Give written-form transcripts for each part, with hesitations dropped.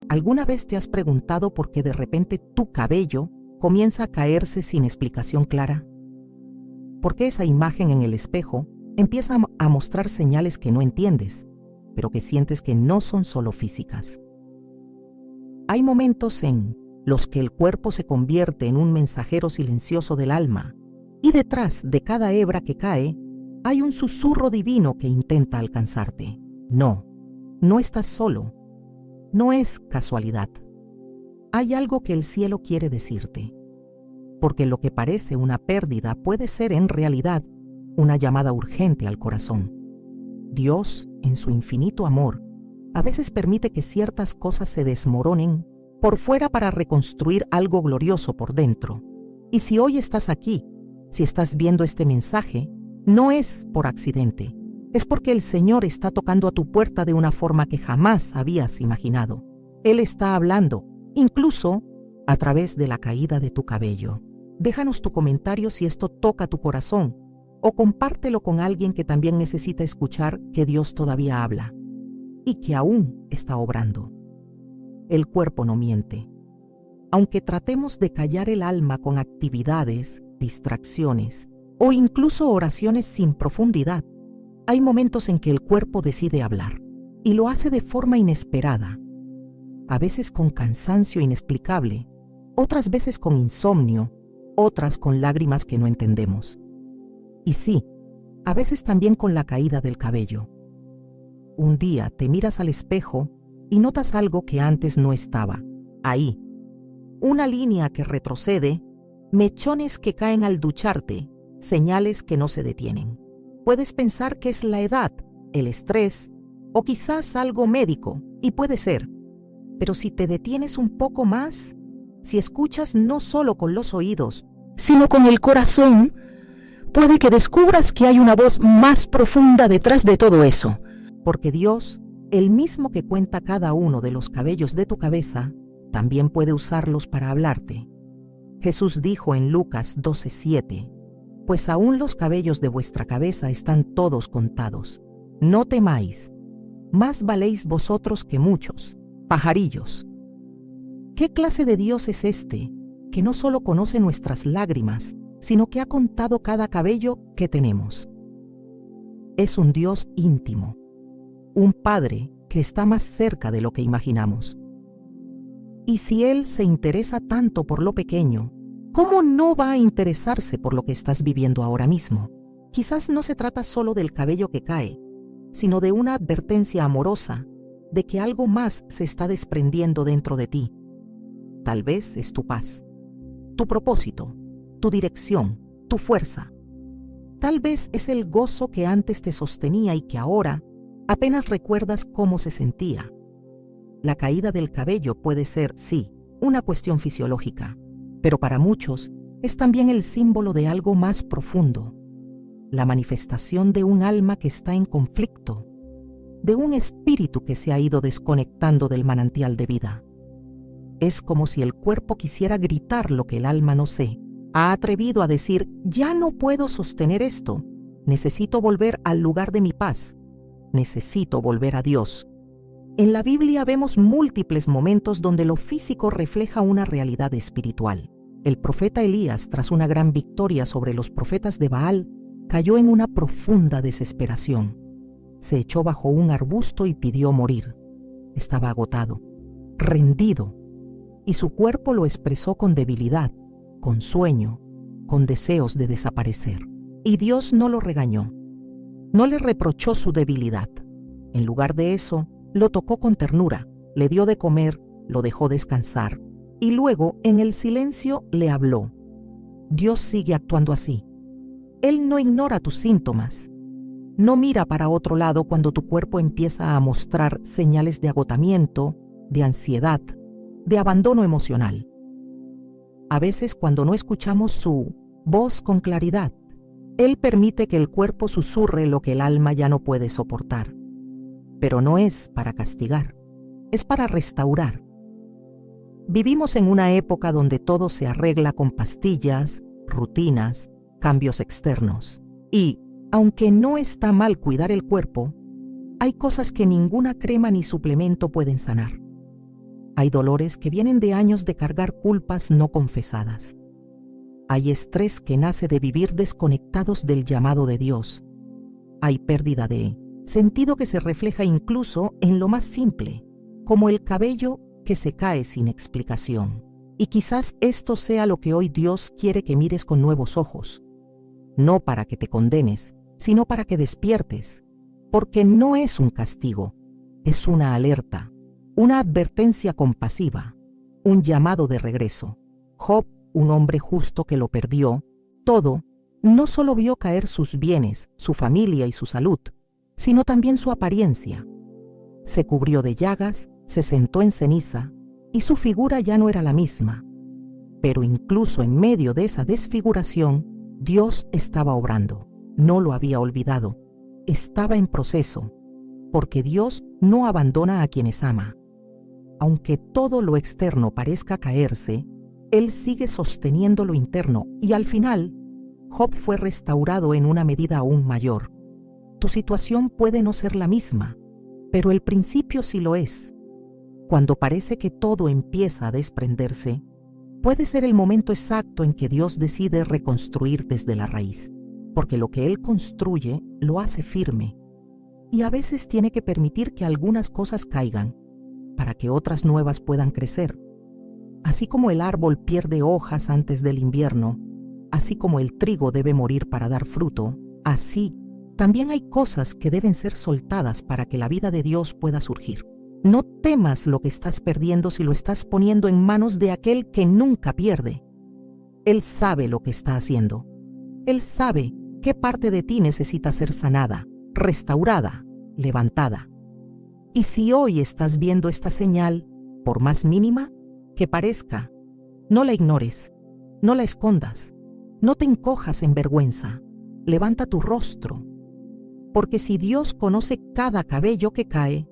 ¿Alguna vez te has preguntado por qué de repente tu cabello comienza a caerse sin explicación clara? ¿Por qué esa imagen en el espejo empieza a mostrar señales que no entiendes, pero que sientes que no son solo físicas? Hay momentos en los que el cuerpo se convierte en un mensajero silencioso del alma, y detrás de cada hebra que cae hay un susurro divino que intenta alcanzarte. No estás solo. No es casualidad. Hay algo que el cielo quiere decirte, porque lo que parece una pérdida puede ser en realidad una llamada urgente al corazón. Dios, en su infinito amor, a veces permite que ciertas cosas se desmoronen por fuera para reconstruir algo glorioso por dentro. Y si hoy estás aquí, si estás viendo este mensaje, no es por accidente. Es porque el Señor está tocando a tu puerta de una forma que jamás habías imaginado. Él está hablando, incluso a través de la caída de tu cabello. Déjanos tu comentario si esto toca tu corazón, o compártelo con alguien que también necesita escuchar que Dios todavía habla y que aún está obrando. El cuerpo no miente. Aunque tratemos de callar el alma con actividades, distracciones o incluso oraciones sin profundidad, hay momentos en que el cuerpo decide hablar, y lo hace de forma inesperada, a veces con cansancio inexplicable, otras veces con insomnio, otras con lágrimas que no entendemos. Y sí, a veces también con la caída del cabello. Un día te miras al espejo y notas algo que antes no estaba, ahí. Una línea que retrocede, mechones que caen al ducharte, señales que no se detienen. Puedes pensar que es la edad, el estrés o quizás algo médico, y puede ser. Pero si te detienes un poco más, si escuchas no solo con los oídos, sino con el corazón, puede que descubras que hay una voz más profunda detrás de todo eso. Porque Dios, el mismo que cuenta cada uno de los cabellos de tu cabeza, también puede usarlos para hablarte. Jesús dijo en Lucas 12:7, pues aún los cabellos de vuestra cabeza están todos contados. No temáis, más valéis vosotros que muchos pajarillos. ¿Qué clase de Dios es este, que no solo conoce nuestras lágrimas, sino que ha contado cada cabello que tenemos? Es un Dios íntimo, un Padre que está más cerca de lo que imaginamos. Y si Él se interesa tanto por lo pequeño, ¿cómo no va a interesarse por lo que estás viviendo ahora mismo? Quizás no se trata solo del cabello que cae, sino de una advertencia amorosa de que algo más se está desprendiendo dentro de ti. Tal vez es tu paz, tu propósito, tu dirección, tu fuerza. Tal vez es el gozo que antes te sostenía y que ahora apenas recuerdas cómo se sentía. La caída del cabello puede ser, sí, una cuestión fisiológica, pero para muchos es también el símbolo de algo más profundo, la manifestación de un alma que está en conflicto, de un espíritu que se ha ido desconectando del manantial de vida. Es como si el cuerpo quisiera gritar lo que el alma no se ha atrevido a decir: ya no puedo sostener esto, necesito volver al lugar de mi paz, necesito volver a Dios. En la Biblia vemos múltiples momentos donde lo físico refleja una realidad espiritual. El profeta Elías, tras una gran victoria sobre los profetas de Baal, cayó en una profunda desesperación. Se echó bajo un arbusto y pidió morir. Estaba agotado, rendido, y su cuerpo lo expresó con debilidad, con sueño, con deseos de desaparecer. Y Dios no lo regañó, no le reprochó su debilidad. En lugar de eso, lo tocó con ternura, le dio de comer, lo dejó descansar, y luego, en el silencio, le habló. Dios sigue actuando así. Él no ignora tus síntomas. No mira para otro lado cuando tu cuerpo empieza a mostrar señales de agotamiento, de ansiedad, de abandono emocional. A veces, cuando no escuchamos su voz con claridad, Él permite que el cuerpo susurre lo que el alma ya no puede soportar. Pero no es para castigar, es para restaurar. Vivimos en una época donde todo se arregla con pastillas, rutinas, cambios externos. Y, aunque no está mal cuidar el cuerpo, hay cosas que ninguna crema ni suplemento pueden sanar. Hay dolores que vienen de años de cargar culpas no confesadas. Hay estrés que nace de vivir desconectados del llamado de Dios. Hay pérdida de sentido que se refleja incluso en lo más simple, como el cabello que se cae sin explicación. Y quizás esto sea lo que hoy Dios quiere que mires con nuevos ojos. No para que te condenes, sino para que despiertes, porque no es un castigo, es una alerta, una advertencia compasiva, un llamado de regreso. Job, un hombre justo que lo perdió todo, no solo vio caer sus bienes, su familia y su salud, sino también su apariencia. Se cubrió de llagas, se sentó en ceniza, y su figura ya no era la misma. Pero incluso en medio de esa desfiguración, Dios estaba obrando. No lo había olvidado. Estaba en proceso, porque Dios no abandona a quienes ama. Aunque todo lo externo parezca caerse, Él sigue sosteniendo lo interno y al final, Job fue restaurado en una medida aún mayor. Tu situación puede no ser la misma, pero el principio sí lo es. Cuando parece que todo empieza a desprenderse, puede ser el momento exacto en que Dios decide reconstruir desde la raíz, porque lo que Él construye lo hace firme, y a veces tiene que permitir que algunas cosas caigan, para que otras nuevas puedan crecer. Así como el árbol pierde hojas antes del invierno, así como el trigo debe morir para dar fruto, así también hay cosas que deben ser soltadas para que la vida de Dios pueda surgir. No temas lo que estás perdiendo si lo estás poniendo en manos de aquel que nunca pierde. Él sabe lo que está haciendo. Él sabe qué parte de ti necesita ser sanada, restaurada, levantada. Y si hoy estás viendo esta señal, por más mínima que parezca, no la ignores, no la escondas, no te encojas en vergüenza, levanta tu rostro. Porque si Dios conoce cada cabello que cae,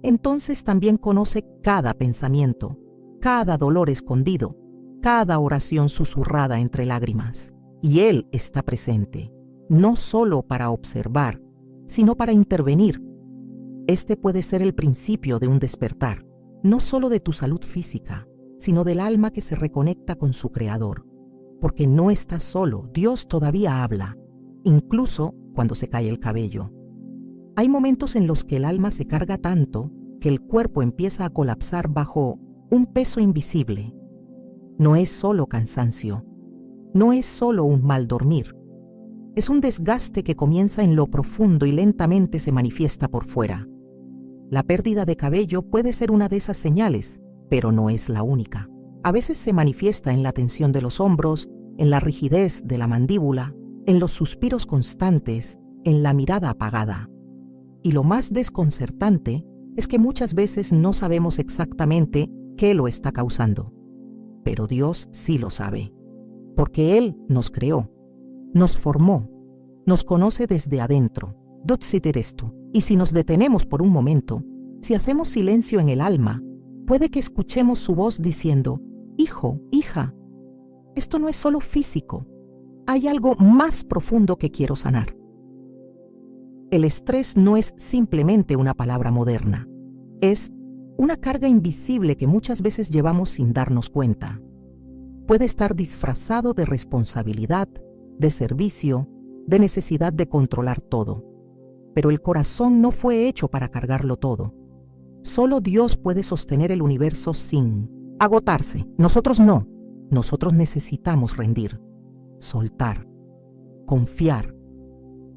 entonces también conoce cada pensamiento, cada dolor escondido, cada oración susurrada entre lágrimas. Y Él está presente, no solo para observar, sino para intervenir. Este puede ser el principio de un despertar, no solo de tu salud física, sino del alma que se reconecta con su Creador. Porque no estás solo, Dios todavía habla, incluso cuando se cae el cabello. Hay momentos en los que el alma se carga tanto que el cuerpo empieza a colapsar bajo un peso invisible. No es solo cansancio, no es solo un mal dormir. Es un desgaste que comienza en lo profundo y lentamente se manifiesta por fuera. La pérdida de cabello puede ser una de esas señales, pero no es la única. A veces se manifiesta en la tensión de los hombros, en la rigidez de la mandíbula, en los suspiros constantes, en la mirada apagada. Y lo más desconcertante es que muchas veces no sabemos exactamente qué lo está causando. Pero Dios sí lo sabe, porque Él nos creó, nos formó, nos conoce desde adentro. Y si nos detenemos por un momento, si hacemos silencio en el alma, puede que escuchemos su voz diciendo: hijo, hija, esto no es solo físico, hay algo más profundo que quiero sanar. El estrés no es simplemente una palabra moderna, es una carga invisible que muchas veces llevamos sin darnos cuenta. Puede estar disfrazado de responsabilidad, de servicio, de necesidad de controlar todo. Pero el corazón no fue hecho para cargarlo todo. Solo Dios puede sostener el universo sin agotarse. Nosotros no. Nosotros necesitamos rendir, soltar, confiar.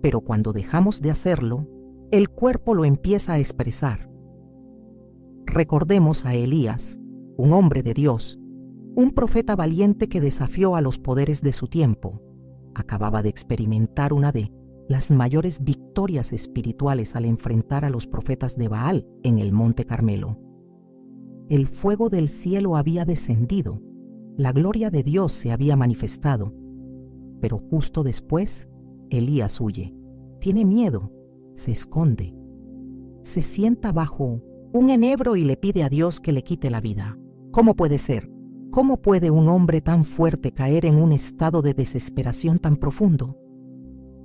Pero cuando dejamos de hacerlo, el cuerpo lo empieza a expresar. Recordemos a Elías, un hombre de Dios, un profeta valiente que desafió a los poderes de su tiempo. Acababa de experimentar una de las mayores victorias espirituales al enfrentar a los profetas de Baal en el Monte Carmelo. El fuego del cielo había descendido, la gloria de Dios se había manifestado, pero justo después, Elías huye, tiene miedo, se esconde, se sienta bajo un enebro y le pide a Dios que le quite la vida. ¿Cómo puede ser? ¿Cómo puede un hombre tan fuerte caer en un estado de desesperación tan profundo?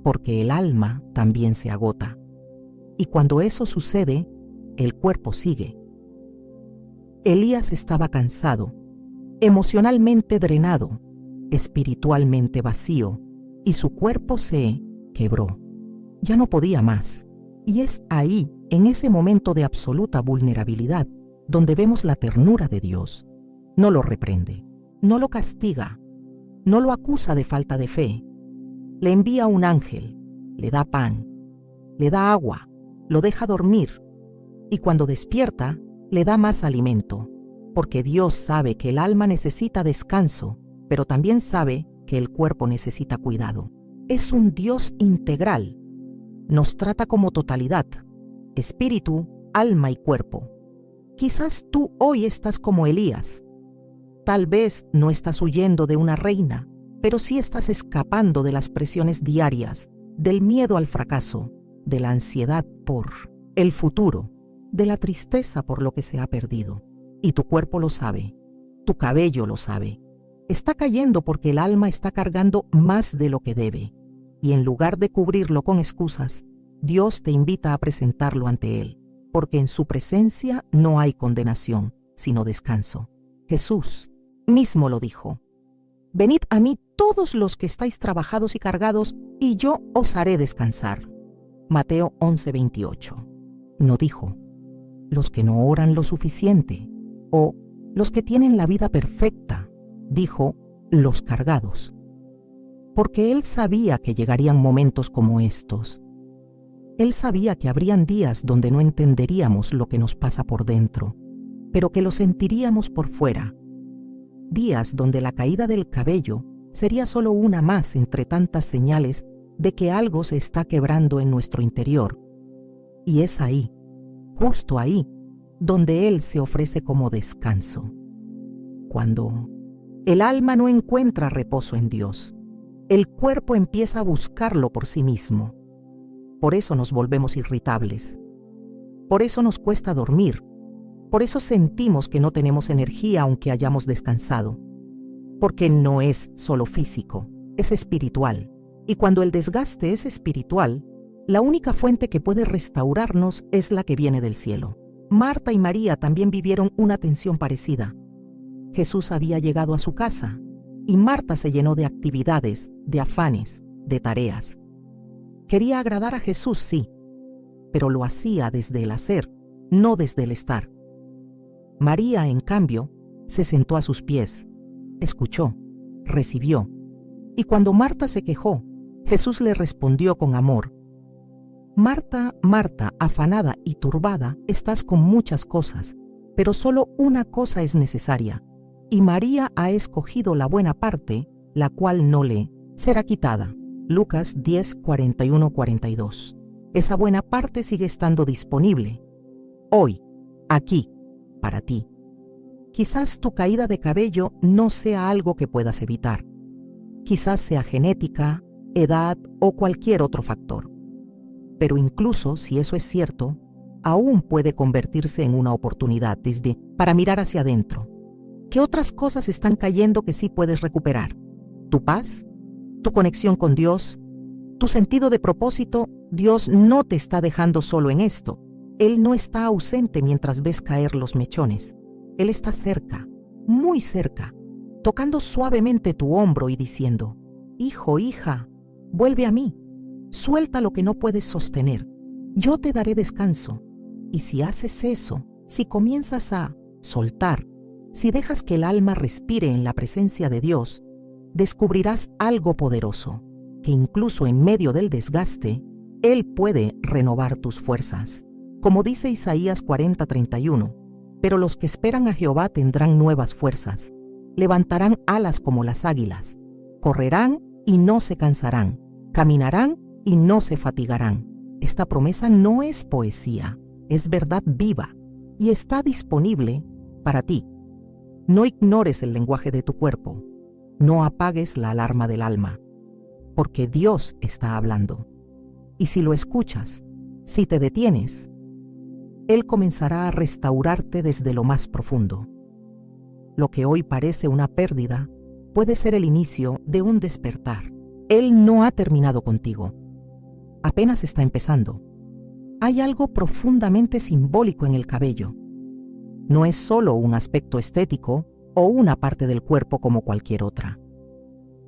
Porque el alma también se agota. Y cuando eso sucede, el cuerpo sigue. Elías estaba cansado, emocionalmente drenado, espiritualmente vacío, y su cuerpo se quebró. Ya no podía más. Y es ahí, en ese momento de absoluta vulnerabilidad, donde vemos la ternura de Dios. No lo reprende, no lo castiga, no lo acusa de falta de fe. Le envía un ángel, le da pan, le da agua, lo deja dormir, y cuando despierta, le da más alimento, porque Dios sabe que el alma necesita descanso, pero también sabe que el cuerpo necesita cuidado. Es un Dios integral. Nos trata como totalidad, espíritu, alma y cuerpo. Quizás tú hoy estás como Elías. Tal vez no estás huyendo de una reina, pero sí estás escapando de las presiones diarias, del miedo al fracaso, de la ansiedad por el futuro, de la tristeza por lo que se ha perdido. Y tu cuerpo lo sabe, tu cabello lo sabe. Está cayendo porque el alma está cargando más de lo que debe. Y en lugar de cubrirlo con excusas, Dios te invita a presentarlo ante Él, porque en su presencia no hay condenación, sino descanso. Jesús mismo lo dijo: «Venid a mí todos los que estáis trabajados y cargados, y yo os haré descansar». Mateo 11:28. No dijo: «los que no oran lo suficiente» o «los que tienen la vida perfecta». Dijo: «los cargados». Porque Él sabía que llegarían momentos como estos. Él sabía que habrían días donde no entenderíamos lo que nos pasa por dentro, pero que lo sentiríamos por fuera. Días donde la caída del cabello sería solo una más entre tantas señales de que algo se está quebrando en nuestro interior. Y es ahí, justo ahí, donde Él se ofrece como descanso. Cuando el alma no encuentra reposo en Dios, el cuerpo empieza a buscarlo por sí mismo. Por eso nos volvemos irritables. Por eso nos cuesta dormir. Por eso sentimos que no tenemos energía aunque hayamos descansado. Porque no es solo físico, es espiritual. Y cuando el desgaste es espiritual, la única fuente que puede restaurarnos es la que viene del cielo. Marta y María también vivieron una tensión parecida. Jesús había llegado a su casa y Marta se llenó de actividades, de afanes, de tareas. Quería agradar a Jesús, sí, pero lo hacía desde el hacer, no desde el estar. María, en cambio, se sentó a sus pies, escuchó, recibió, y cuando Marta se quejó, Jesús le respondió con amor: «Marta, Marta, afanada y turbada, estás con muchas cosas, pero solo una cosa es necesaria, y María ha escogido la buena parte, la cual no le será quitada». Lucas 10, 41-42. Esa buena parte sigue estando disponible, hoy, aquí, para ti. Quizás tu caída de cabello no sea algo que puedas evitar. Quizás sea genética, edad o cualquier otro factor. Pero incluso si eso es cierto, aún puede convertirse en una oportunidad para mirar hacia adentro. ¿Qué otras cosas están cayendo que sí puedes recuperar? ¿Tu paz? ¿Tu conexión con Dios? ¿Tu sentido de propósito? Dios no te está dejando solo en esto. Él no está ausente mientras ves caer los mechones. Él está cerca, muy cerca, tocando suavemente tu hombro y diciendo: «Hijo, hija, vuelve a mí. Suelta lo que no puedes sostener. Yo te daré descanso». Y si haces eso, si comienzas a soltar, si dejas que el alma respire en la presencia de Dios, descubrirás algo poderoso, que incluso en medio del desgaste, Él puede renovar tus fuerzas. Como dice Isaías 40:31, «Pero los que esperan a Jehová tendrán nuevas fuerzas, levantarán alas como las águilas, correrán y no se cansarán, caminarán y no se fatigarán». Esta promesa no es poesía, es verdad viva y está disponible para ti. No ignores el lenguaje de tu cuerpo. No apagues la alarma del alma, porque Dios está hablando. Y si lo escuchas, si te detienes, Él comenzará a restaurarte desde lo más profundo. Lo que hoy parece una pérdida puede ser el inicio de un despertar. Él no ha terminado contigo. Apenas está empezando. Hay algo profundamente simbólico en el cabello. no es solo un aspecto estético o una parte del cuerpo como cualquier otra.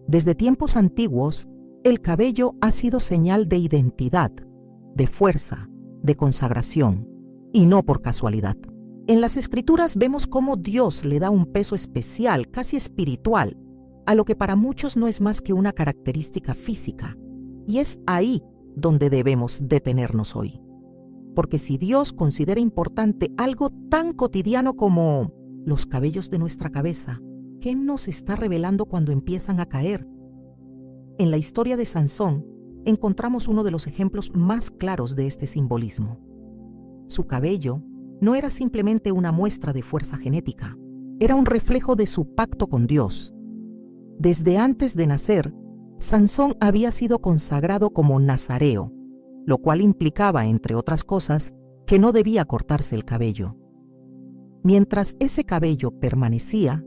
Desde tiempos antiguos, el cabello ha sido señal de identidad, de fuerza, de consagración, y no por casualidad. En las Escrituras vemos cómo Dios le da un peso especial, casi espiritual, a lo que para muchos no es más que una característica física. Y es ahí donde debemos detenernos hoy. Porque si Dios considera importante algo tan cotidiano como los cabellos de nuestra cabeza, ¿qué nos está revelando cuando empiezan a caer? En la historia de Sansón encontramos uno de los ejemplos más claros de este simbolismo. Su cabello no era simplemente una muestra de fuerza genética, era un reflejo de su pacto con Dios. Desde antes de nacer, Sansón había sido consagrado como nazareo, lo cual implicaba, entre otras cosas, que no debía cortarse el cabello. Mientras ese cabello permanecía,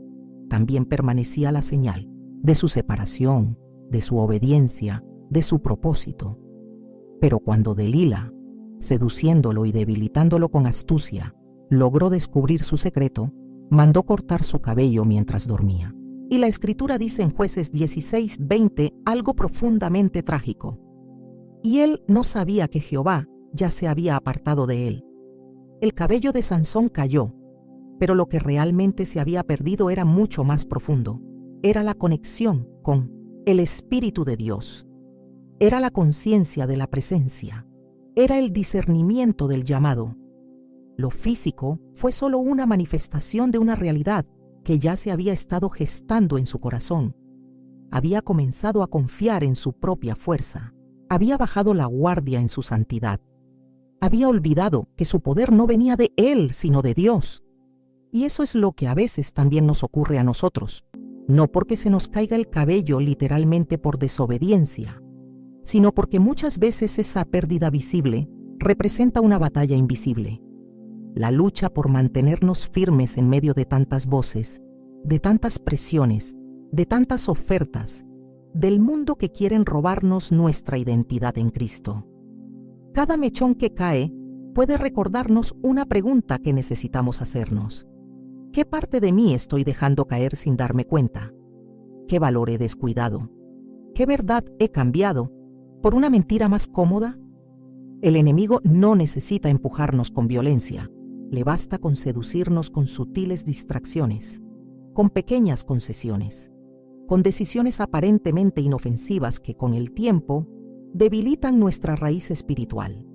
también permanecía la señal de su separación, de su obediencia, de su propósito. Pero cuando Delila, seduciéndolo y debilitándolo con astucia, logró descubrir su secreto, mandó cortar su cabello mientras dormía. Y la Escritura dice en Jueces 16:20 algo profundamente trágico. Y él no sabía que Jehová ya se había apartado de él. El cabello de Sansón cayó, pero lo que realmente se había perdido era mucho más profundo. Era la conexión con el Espíritu de Dios. Era la conciencia de la presencia. Era el discernimiento del llamado. Lo físico fue solo una manifestación de una realidad que ya se había estado gestando en su corazón. Había comenzado a confiar en su propia fuerza. Había bajado la guardia en su santidad. Había olvidado que su poder no venía de él, sino de Dios. Y eso es lo que a veces también nos ocurre a nosotros. No porque se nos caiga el cabello literalmente por desobediencia, sino porque muchas veces esa pérdida visible representa una batalla invisible. La lucha por mantenernos firmes en medio de tantas voces, de tantas presiones, de tantas ofertas, del mundo que quieren robarnos nuestra identidad en Cristo. Cada mechón que cae puede recordarnos una pregunta que necesitamos hacernos. ¿Qué parte de mí estoy dejando caer sin darme cuenta? ¿Qué valor he descuidado? ¿Qué verdad he cambiado por una mentira más cómoda? El enemigo no necesita empujarnos con violencia. Le basta con seducirnos con sutiles distracciones, con pequeñas concesiones, con decisiones aparentemente inofensivas que con el tiempo debilitan nuestra raíz espiritual.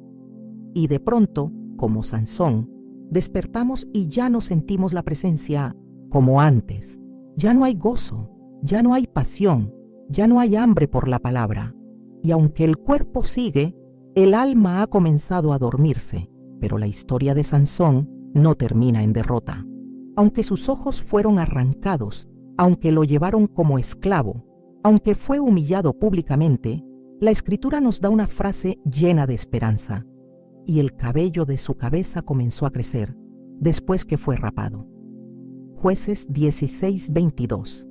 Y de pronto, como Sansón, despertamos y ya no sentimos la presencia como antes. Ya no hay gozo, ya no hay pasión, ya no hay hambre por la palabra. Y aunque el cuerpo sigue, el alma ha comenzado a dormirse. Pero la historia de Sansón no termina en derrota. Aunque sus ojos fueron arrancados, aunque lo llevaron como esclavo, aunque fue humillado públicamente, la Escritura nos da una frase llena de esperanza. Y el cabello de su cabeza comenzó a crecer, después que fue rapado. Jueces 16:22.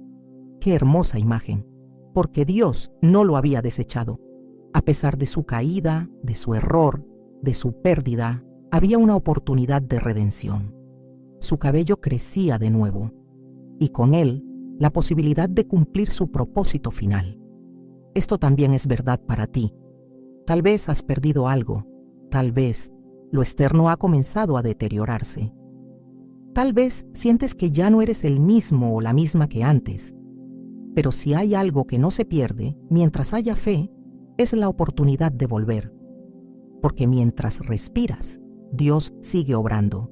Qué hermosa imagen, porque Dios no lo había desechado. A pesar de su caída, de su error, de su pérdida, había una oportunidad de redención. Su cabello crecía de nuevo, y con él la posibilidad de cumplir su propósito final. Esto también es verdad para ti. Tal vez has perdido algo, tal vez lo externo ha comenzado a deteriorarse. Tal vez sientes que ya no eres el mismo o la misma que antes. Pero si hay algo que no se pierde, mientras haya fe, es la oportunidad de volver. Porque mientras respiras, Dios sigue obrando.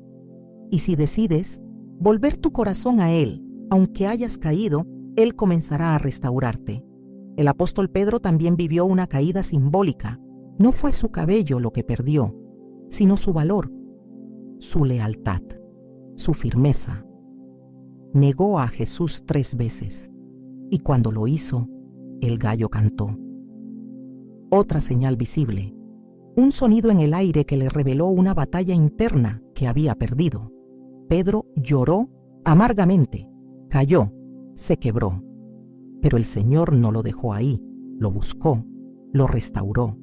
Y si decides volver tu corazón a Él, aunque hayas caído, Él comenzará a restaurarte. El apóstol Pedro también vivió una caída simbólica. No fue su cabello lo que perdió, sino su valor, su lealtad, su firmeza. Negó a Jesús 3 veces, y cuando lo hizo, el gallo cantó. Otra señal visible, un sonido en el aire que le reveló una batalla interna que había perdido. Pedro lloró amargamente, cayó, se quebró. Pero el Señor no lo dejó ahí, lo buscó, lo restauró.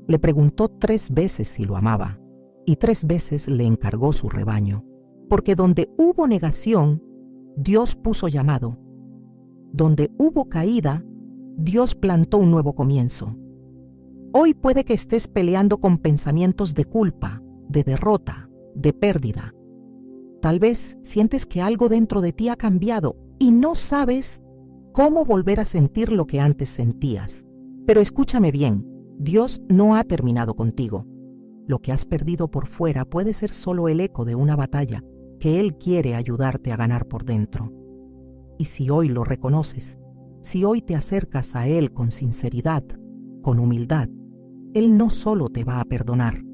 Le preguntó 3 veces si lo amaba, y 3 veces le encargó su rebaño. Porque donde hubo negación, Dios puso llamado. Donde hubo caída, Dios plantó un nuevo comienzo. Hoy puede que estés peleando con pensamientos de culpa, de derrota, de pérdida. Tal vez sientes que algo dentro de ti ha cambiado y no sabes cómo volver a sentir lo que antes sentías. Pero escúchame bien, Dios no ha terminado contigo. Lo que has perdido por fuera puede ser solo el eco de una batalla que Él quiere ayudarte a ganar por dentro. Y si hoy lo reconoces, si hoy te acercas a Él con sinceridad, con humildad, Él no solo te va a perdonar,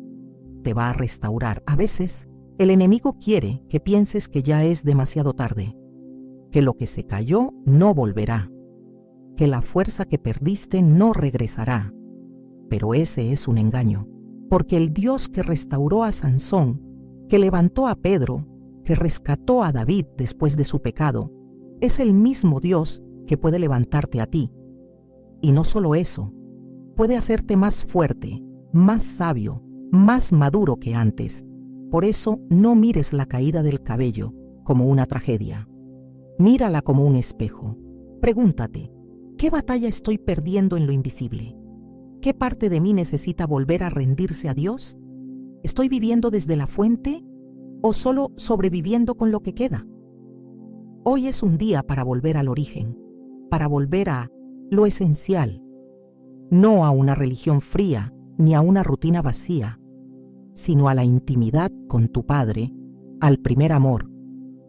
te va a restaurar. A veces, el enemigo quiere que pienses que ya es demasiado tarde, que lo que se cayó no volverá, que la fuerza que perdiste no regresará. Pero ese es un engaño, porque el Dios que restauró a Sansón, que levantó a Pedro, que rescató a David después de su pecado, es el mismo Dios que puede levantarte a ti. Y no solo eso, puede hacerte más fuerte, más sabio, más maduro que antes. Por eso no mires la caída del cabello como una tragedia. Mírala como un espejo. Pregúntate, ¿qué batalla estoy perdiendo en lo invisible? ¿Qué parte de mí necesita volver a rendirse a Dios? ¿Estoy viviendo desde la fuente o solo sobreviviendo con lo que queda? Hoy es un día para volver al origen, para volver a lo esencial, no a una religión fría ni a una rutina vacía, sino a la intimidad con tu Padre, al primer amor,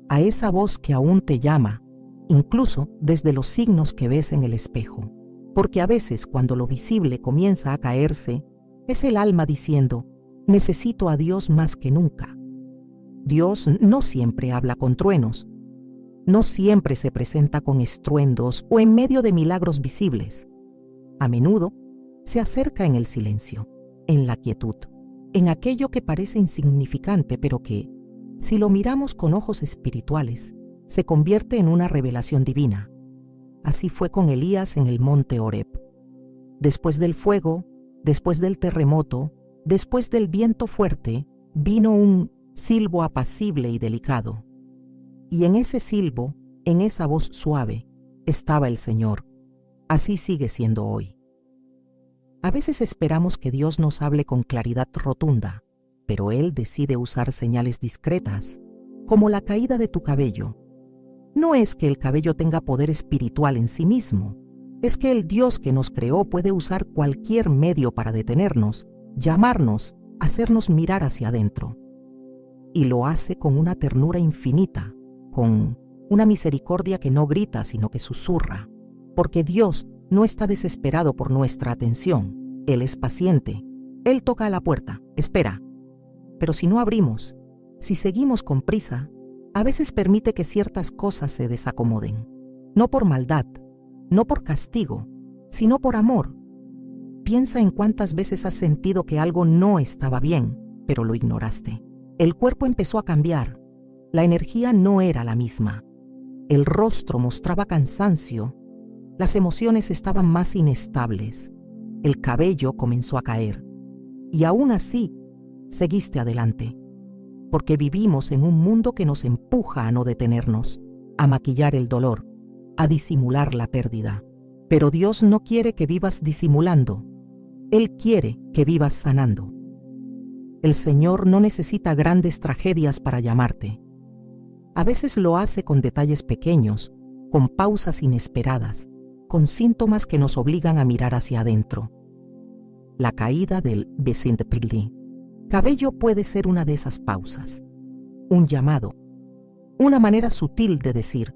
a esa voz que aún te llama, incluso desde los signos que ves en el espejo. Porque a veces cuando lo visible comienza a caerse, es el alma diciendo, necesito a Dios más que nunca. Dios no siempre habla con truenos, no siempre se presenta con estruendos o en medio de milagros visibles. A menudo se acerca en el silencio, en la quietud, en aquello que parece insignificante, pero que, si lo miramos con ojos espirituales, se convierte en una revelación divina. Así fue con Elías en el monte Horeb. Después del fuego, después del terremoto, después del viento fuerte, vino un silbo apacible y delicado. Y en ese silbo, en esa voz suave, estaba el Señor. Así sigue siendo hoy. A veces esperamos que Dios nos hable con claridad rotunda, pero Él decide usar señales discretas, como la caída de tu cabello. No es que el cabello tenga poder espiritual en sí mismo, es que el Dios que nos creó puede usar cualquier medio para detenernos, llamarnos, hacernos mirar hacia adentro. Y lo hace con una ternura infinita, con una misericordia que no grita sino que susurra, porque Dios no está desesperado por nuestra atención, Él es paciente, Él toca a la puerta, espera. Pero si no abrimos, si seguimos con prisa, a veces permite que ciertas cosas se desacomoden, no por maldad, no por castigo, sino por amor. Piensa en cuántas veces has sentido que algo no estaba bien, pero lo ignoraste. El cuerpo empezó a cambiar, la energía no era la misma, el rostro mostraba cansancio, las emociones estaban más inestables, el cabello comenzó a caer, y aún así seguiste adelante, porque vivimos en un mundo que nos empuja a no detenernos, a maquillar el dolor, a disimular la pérdida. Pero Dios no quiere que vivas disimulando, Él quiere que vivas sanando. El Señor no necesita grandes tragedias para llamarte. A veces lo hace con detalles pequeños, con pausas inesperadas, con síntomas que nos obligan a mirar hacia adentro. La caída del Besindpili. Cabello puede ser una de esas pausas, un llamado, una manera sutil de decir,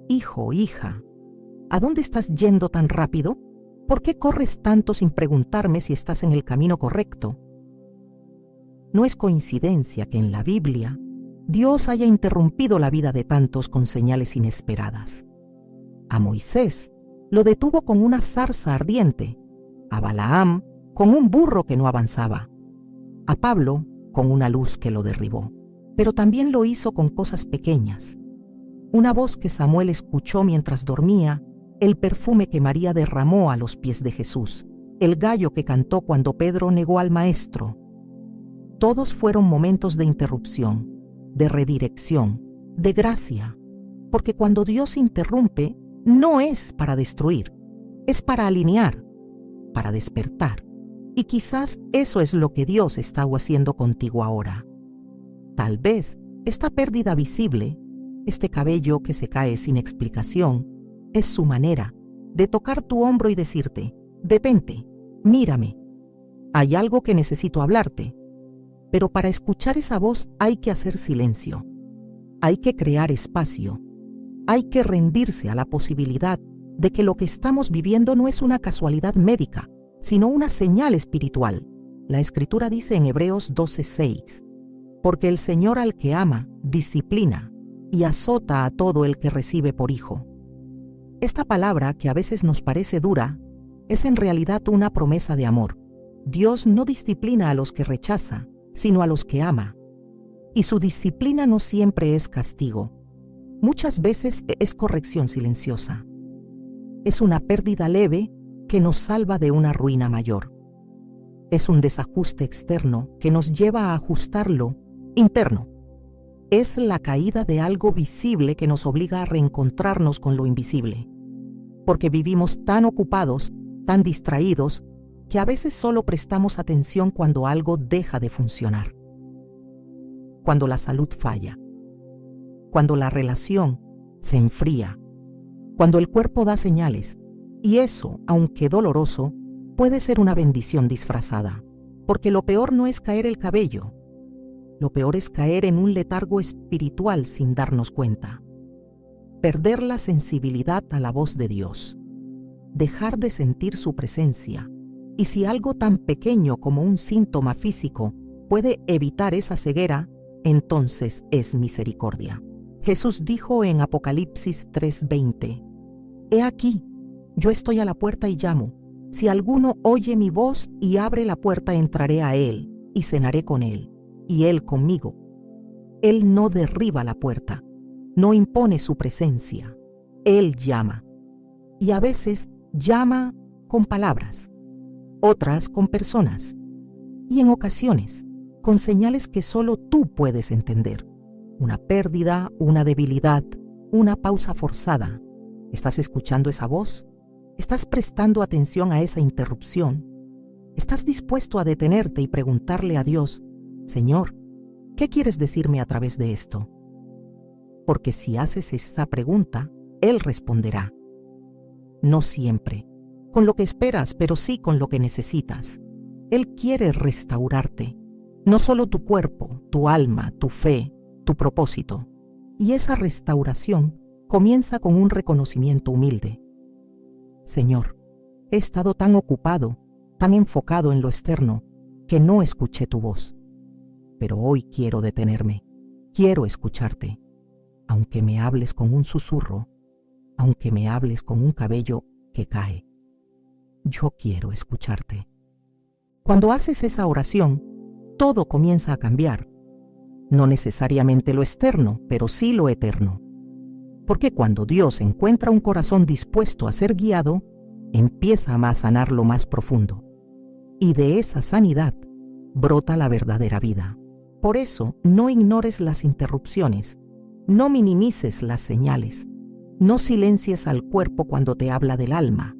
hijo, hija, ¿a dónde estás yendo tan rápido? ¿Por qué corres tanto sin preguntarme si estás en el camino correcto? No es coincidencia que en la Biblia Dios haya interrumpido la vida de tantos con señales inesperadas. A Moisés lo detuvo con una zarza ardiente, a Balaam con un burro que no avanzaba, a Pablo con una luz que lo derribó. Pero también lo hizo con cosas pequeñas. Una voz que Samuel escuchó mientras dormía, el perfume que María derramó a los pies de Jesús, el gallo que cantó cuando Pedro negó al Maestro. Todos fueron momentos de interrupción, de redirección, de gracia, porque cuando Dios interrumpe, no es para destruir, es para alinear, para despertar. Y quizás eso es lo que Dios está haciendo contigo ahora. Tal vez esta pérdida visible, este cabello que se cae sin explicación, es su manera de tocar tu hombro y decirte: detente, mírame, hay algo que necesito hablarte. Pero para escuchar esa voz hay que hacer silencio, hay que crear espacio, hay que rendirse a la posibilidad de que lo que estamos viviendo no es una casualidad médica, sino una señal espiritual. La Escritura dice en Hebreos 12:6, porque el Señor al que ama, disciplina y azota a todo el que recibe por hijo. Esta palabra, que a veces nos parece dura, es en realidad una promesa de amor. Dios no disciplina a los que rechaza, sino a los que ama. Y su disciplina no siempre es castigo. Muchas veces es corrección silenciosa. Es una pérdida leve que nos salva de una ruina mayor. Es un desajuste externo que nos lleva a ajustarlo interno. Es la caída de algo visible que nos obliga a reencontrarnos con lo invisible. Porque vivimos tan ocupados, tan distraídos, que a veces solo prestamos atención cuando algo deja de funcionar. Cuando la salud falla. Cuando la relación se enfría. Cuando el cuerpo da señales. Y eso, aunque doloroso, puede ser una bendición disfrazada. Porque lo peor no es caer el cabello. Lo peor es caer en un letargo espiritual sin darnos cuenta. Perder la sensibilidad a la voz de Dios. Dejar de sentir su presencia. Y si algo tan pequeño como un síntoma físico puede evitar esa ceguera, entonces es misericordia. Jesús dijo en Apocalipsis 3:20, He aquí, yo estoy a la puerta y llamo. Si alguno oye mi voz y abre la puerta, entraré a él y cenaré con él, y él conmigo. Él no derriba la puerta, no impone su presencia. Él llama. Y a veces llama con palabras, otras con personas, y en ocasiones con señales que solo tú puedes entender. Una pérdida, una debilidad, una pausa forzada. ¿Estás escuchando esa voz? ¿Estás prestando atención a esa interrupción? ¿Estás dispuesto a detenerte y preguntarle a Dios: Señor, ¿qué quieres decirme a través de esto? Porque si haces esa pregunta, Él responderá. No siempre, con lo que esperas, pero sí con lo que necesitas. Él quiere restaurarte, no solo tu cuerpo, tu alma, tu fe, tu propósito. Y esa restauración comienza con un reconocimiento humilde. Señor, he estado tan ocupado, tan enfocado en lo externo, que no escuché tu voz. Pero hoy quiero detenerme, quiero escucharte, aunque me hables con un susurro, aunque me hables con un cabello que cae. Yo quiero escucharte. Cuando haces esa oración, todo comienza a cambiar. No necesariamente lo externo, pero sí lo eterno. Porque cuando Dios encuentra un corazón dispuesto a ser guiado, empieza a sanar lo más profundo. Y de esa sanidad brota la verdadera vida. Por eso, no ignores las interrupciones, no minimices las señales, no silencies al cuerpo cuando te habla del alma,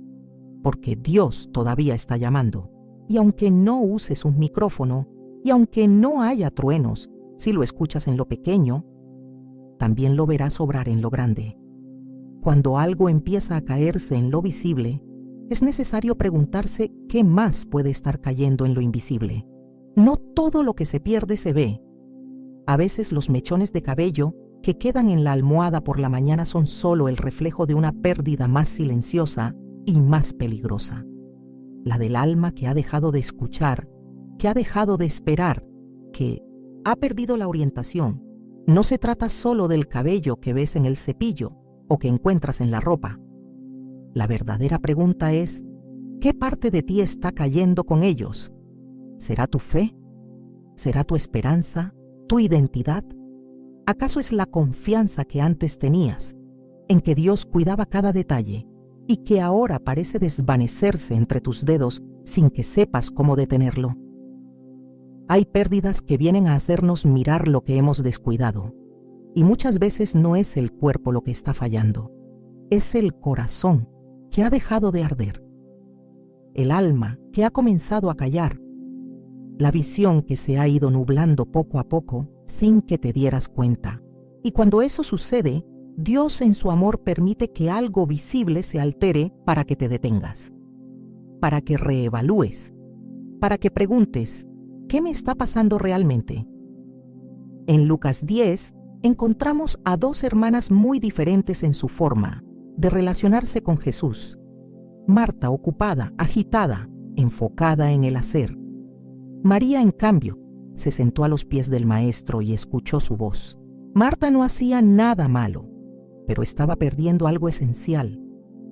porque Dios todavía está llamando. Y aunque no uses un micrófono, y aunque no haya truenos, si lo escuchas en lo pequeño, también lo verás obrar en lo grande. Cuando algo empieza a caerse en lo visible, es necesario preguntarse qué más puede estar cayendo en lo invisible. No todo lo que se pierde se ve. A veces los mechones de cabello que quedan en la almohada por la mañana son solo el reflejo de una pérdida más silenciosa y más peligrosa. La del alma que ha dejado de escuchar, que ha dejado de esperar, que ha perdido la orientación. No se trata solo del cabello que ves en el cepillo o que encuentras en la ropa. La verdadera pregunta es: ¿qué parte de ti está cayendo con ellos? ¿Será tu fe? ¿Será tu esperanza? ¿Tu identidad? ¿Acaso es la confianza que antes tenías, en que Dios cuidaba cada detalle y que ahora parece desvanecerse entre tus dedos sin que sepas cómo detenerlo? Hay pérdidas que vienen a hacernos mirar lo que hemos descuidado. Y muchas veces no es el cuerpo lo que está fallando. Es el corazón que ha dejado de arder. El alma que ha comenzado a callar. La visión que se ha ido nublando poco a poco sin que te dieras cuenta. Y cuando eso sucede, Dios en su amor permite que algo visible se altere para que te detengas, para que reevalúes, para que preguntes, ¿qué me está pasando realmente? En Lucas 10 encontramos a dos hermanas muy diferentes en su forma de relacionarse con Jesús. Marta ocupada, agitada, enfocada en el hacer. María, en cambio, se sentó a los pies del Maestro y escuchó su voz. Marta no hacía nada malo, pero estaba perdiendo algo esencial.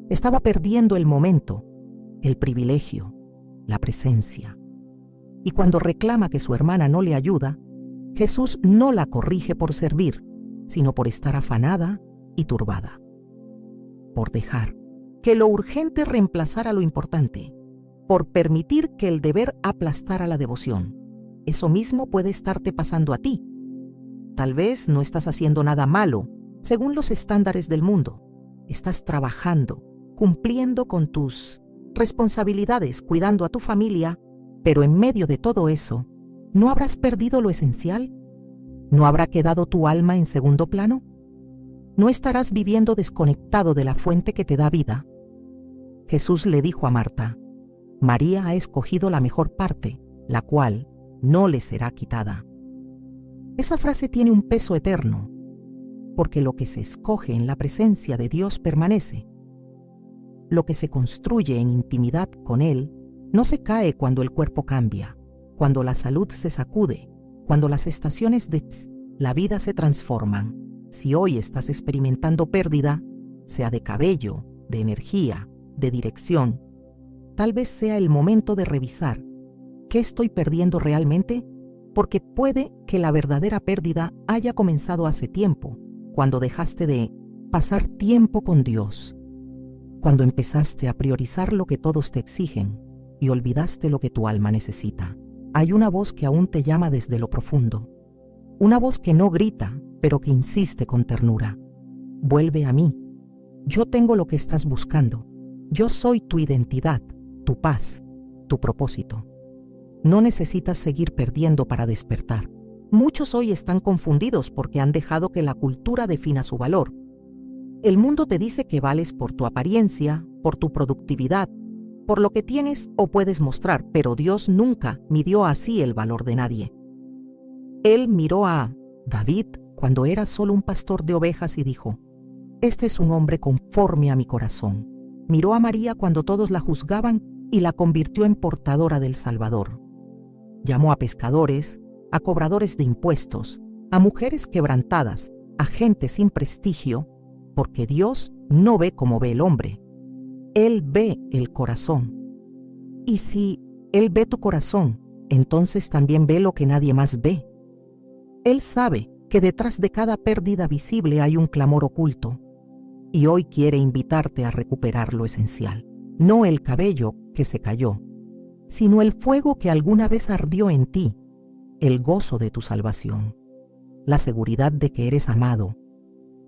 Estaba perdiendo el momento, el privilegio, la presencia. Y cuando reclama que su hermana no le ayuda, Jesús no la corrige por servir, sino por estar afanada y turbada. Por dejar que lo urgente reemplazara lo importante, por permitir que el deber aplastara la devoción. Eso mismo puede estarte pasando a ti. Tal vez no estás haciendo nada malo, según los estándares del mundo. Estás trabajando, cumpliendo con tus responsabilidades, cuidando a tu familia, pero en medio de todo eso, ¿no habrás perdido lo esencial? ¿No habrá quedado tu alma en segundo plano? ¿No estarás viviendo desconectado de la fuente que te da vida? Jesús le dijo a Marta, María ha escogido la mejor parte, la cual no le será quitada. Esa frase tiene un peso eterno, porque lo que se escoge en la presencia de Dios permanece. Lo que se construye en intimidad con Él no se cae cuando el cuerpo cambia, cuando la salud se sacude, cuando las estaciones de la vida se transforman. Si hoy estás experimentando pérdida, sea de cabello, de energía, de dirección, tal vez sea el momento de revisar ¿qué estoy perdiendo realmente? Porque puede que la verdadera pérdida haya comenzado hace tiempo, cuando dejaste de pasar tiempo con Dios, cuando empezaste a priorizar lo que todos te exigen y olvidaste lo que tu alma necesita. Hay una voz que aún te llama desde lo profundo, una voz que no grita, pero que insiste con ternura. Vuelve a mí. Yo tengo lo que estás buscando. Yo soy tu identidad, tu paz, tu propósito. No necesitas seguir perdiendo para despertar. Muchos hoy están confundidos porque han dejado que la cultura defina su valor. El mundo te dice que vales por tu apariencia, por tu productividad, por lo que tienes o puedes mostrar, pero Dios nunca midió así el valor de nadie. Él miró a David cuando era solo un pastor de ovejas y dijo, «Este es un hombre conforme a mi corazón». Miró a María cuando todos la juzgaban y la convirtió en portadora del Salvador. Llamó a pescadores, a cobradores de impuestos, a mujeres quebrantadas, a gente sin prestigio, porque Dios no ve como ve el hombre. Él ve el corazón. Y si Él ve tu corazón, entonces también ve lo que nadie más ve. Él sabe que detrás de cada pérdida visible hay un clamor oculto, y hoy quiere invitarte a recuperar lo esencial. No el cabello que se cayó, sino el fuego que alguna vez ardió en ti, el gozo de tu salvación, la seguridad de que eres amado,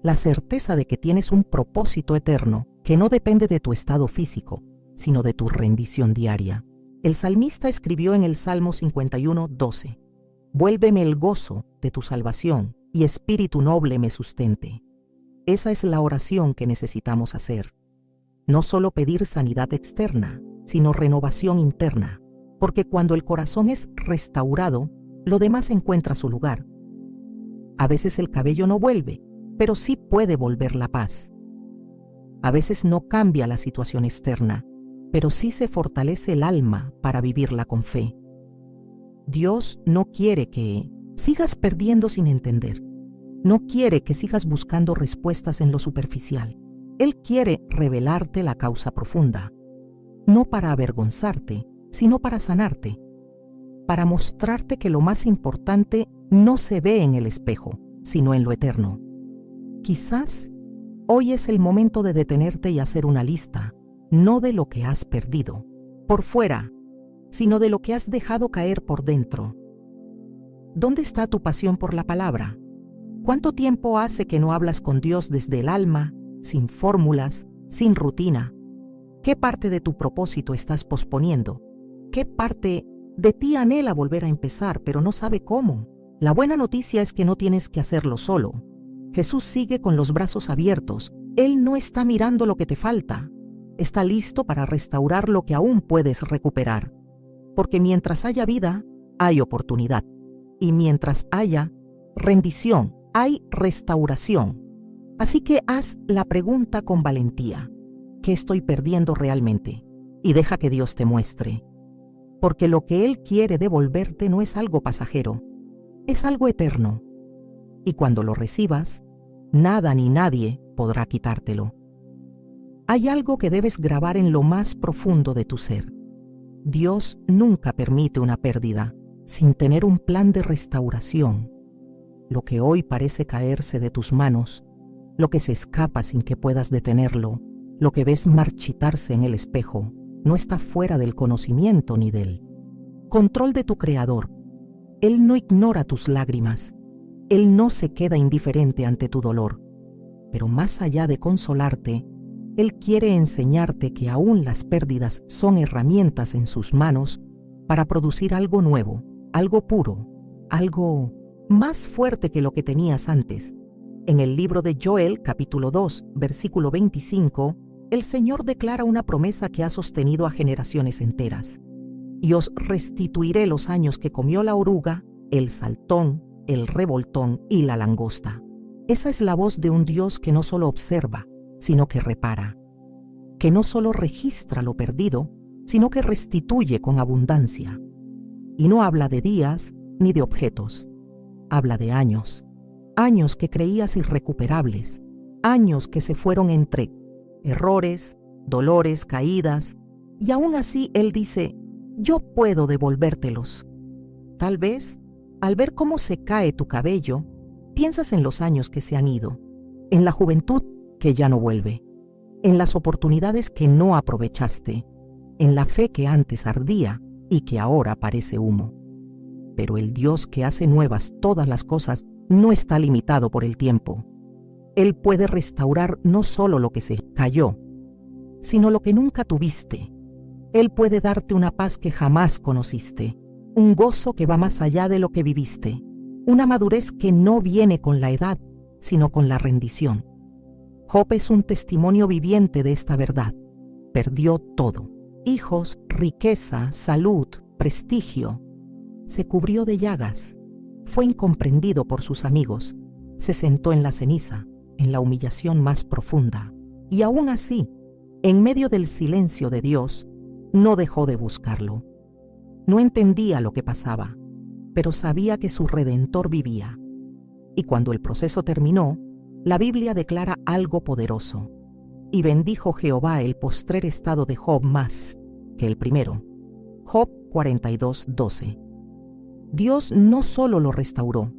la certeza de que tienes un propósito eterno que no depende de tu estado físico, sino de tu rendición diaria. El salmista escribió en el Salmo 51:12, «Vuélveme el gozo de tu salvación y espíritu noble me sustente». Esa es la oración que necesitamos hacer. No solo pedir sanidad externa, sino renovación interna, porque cuando el corazón es restaurado, lo demás encuentra su lugar. A veces el cabello no vuelve, pero sí puede volver la paz. A veces no cambia la situación externa, pero sí se fortalece el alma para vivirla con fe. Dios no quiere que sigas perdiendo sin entender. No quiere que sigas buscando respuestas en lo superficial. Él quiere revelarte la causa profunda, no para avergonzarte, sino para sanarte, para mostrarte que lo más importante no se ve en el espejo, sino en lo eterno. Quizás hoy es el momento de detenerte y hacer una lista, no de lo que has perdido por fuera, sino de lo que has dejado caer por dentro. ¿Dónde está tu pasión por la palabra? ¿Cuánto tiempo hace que no hablas con Dios desde el alma, sin fórmulas, sin rutina? ¿Qué parte de tu propósito estás posponiendo? ¿Qué parte de ti anhela volver a empezar, pero no sabe cómo? La buena noticia es que no tienes que hacerlo solo. Jesús sigue con los brazos abiertos. Él no está mirando lo que te falta. Está listo para restaurar lo que aún puedes recuperar. Porque mientras haya vida, hay oportunidad. Y mientras haya rendición, hay restauración. Así que haz la pregunta con valentía. ¿Qué estoy perdiendo realmente? Y deja que Dios te muestre. Porque lo que Él quiere devolverte no es algo pasajero, es algo eterno. Y cuando lo recibas, nada ni nadie podrá quitártelo. Hay algo que debes grabar en lo más profundo de tu ser. Dios nunca permite una pérdida sin tener un plan de restauración. Lo que hoy parece caerse de tus manos, lo que se escapa sin que puedas detenerlo, lo que ves marchitarse en el espejo, no está fuera del conocimiento ni del control de tu Creador. Él no ignora tus lágrimas. Él no se queda indiferente ante tu dolor. Pero más allá de consolarte, Él quiere enseñarte que aún las pérdidas son herramientas en sus manos para producir algo nuevo, algo puro, algo más fuerte que lo que tenías antes. En el libro de Joel, capítulo 2, versículo 25, el Señor declara una promesa que ha sostenido a generaciones enteras. Y os restituiré los años que comió la oruga, el saltón, el revoltón y la langosta. Esa es la voz de un Dios que no solo observa, sino que repara. Que no solo registra lo perdido, sino que restituye con abundancia. Y no habla de días ni de objetos. Habla de años. Años que creías irrecuperables. Años que se fueron entre errores, dolores, caídas. Y aún así Él dice, yo puedo devolvértelos. Tal vez, al ver cómo se cae tu cabello, piensas en los años que se han ido, en la juventud que ya no vuelve, en las oportunidades que no aprovechaste, en la fe que antes ardía y que ahora parece humo. Pero el Dios que hace nuevas todas las cosas no está limitado por el tiempo. Él puede restaurar no solo lo que se cayó, sino lo que nunca tuviste. Él puede darte una paz que jamás conociste, un gozo que va más allá de lo que viviste, una madurez que no viene con la edad, sino con la rendición. Job es un testimonio viviente de esta verdad. Perdió todo: hijos, riqueza, salud, prestigio. Se cubrió de llagas, fue incomprendido por sus amigos, se sentó en la ceniza, en la humillación más profunda. Y aún así, en medio del silencio de Dios, no dejó de buscarlo. No entendía lo que pasaba, pero sabía que su Redentor vivía. Y cuando el proceso terminó, la Biblia declara algo poderoso. Y bendijo Jehová el postrer estado de Job más que el primero. Job 42:12. Dios no solo lo restauró,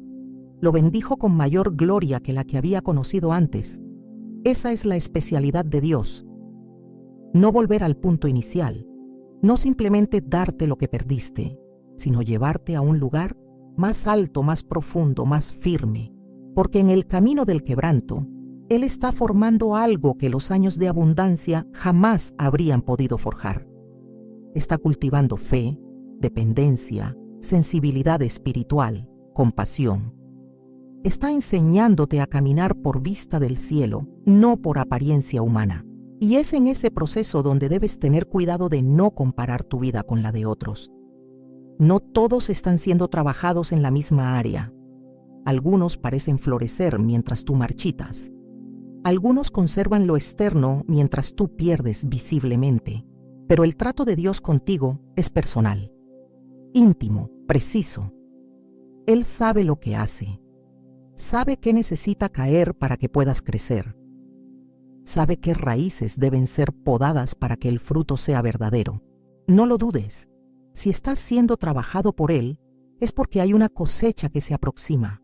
lo bendijo con mayor gloria que la que había conocido antes. Esa es la especialidad de Dios. No volver al punto inicial, no simplemente darte lo que perdiste, sino llevarte a un lugar más alto, más profundo, más firme, porque en el camino del quebranto, Él está formando algo que los años de abundancia jamás habrían podido forjar. Está cultivando fe, dependencia, sensibilidad espiritual, compasión. Está enseñándote a caminar por vista del cielo, no por apariencia humana. Y es en ese proceso donde debes tener cuidado de no comparar tu vida con la de otros. No todos están siendo trabajados en la misma área. Algunos parecen florecer mientras tú marchitas. Algunos conservan lo externo mientras tú pierdes visiblemente. Pero el trato de Dios contigo es personal, íntimo, preciso. Él sabe lo que hace. Sabe qué necesita caer para que puedas crecer. Sabe qué raíces deben ser podadas para que el fruto sea verdadero. No lo dudes. Si estás siendo trabajado por Él, es porque hay una cosecha que se aproxima.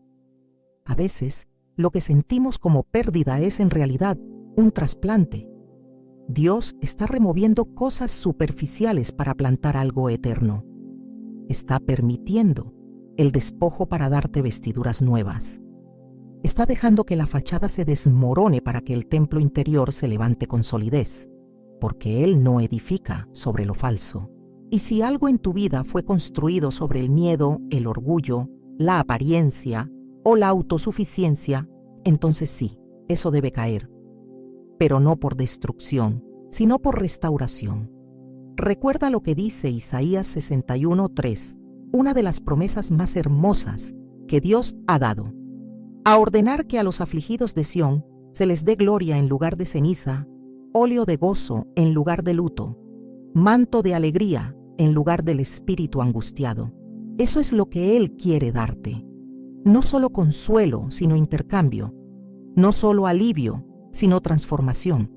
A veces, lo que sentimos como pérdida es en realidad un trasplante. Dios está removiendo cosas superficiales para plantar algo eterno. Está permitiendo, el despojo para darte vestiduras nuevas. Está dejando que la fachada se desmorone para que el templo interior se levante con solidez, porque Él no edifica sobre lo falso. Y si algo en tu vida fue construido sobre el miedo, el orgullo, la apariencia o la autosuficiencia, entonces sí, eso debe caer. Pero no por destrucción, sino por restauración. Recuerda lo que dice Isaías 61:3, una de las promesas más hermosas que Dios ha dado: a ordenar que a los afligidos de Sión se les dé gloria en lugar de ceniza, óleo de gozo en lugar de luto, manto de alegría en lugar del espíritu angustiado. Eso es lo que Él quiere darte. No solo consuelo, sino intercambio. No solo alivio, sino transformación.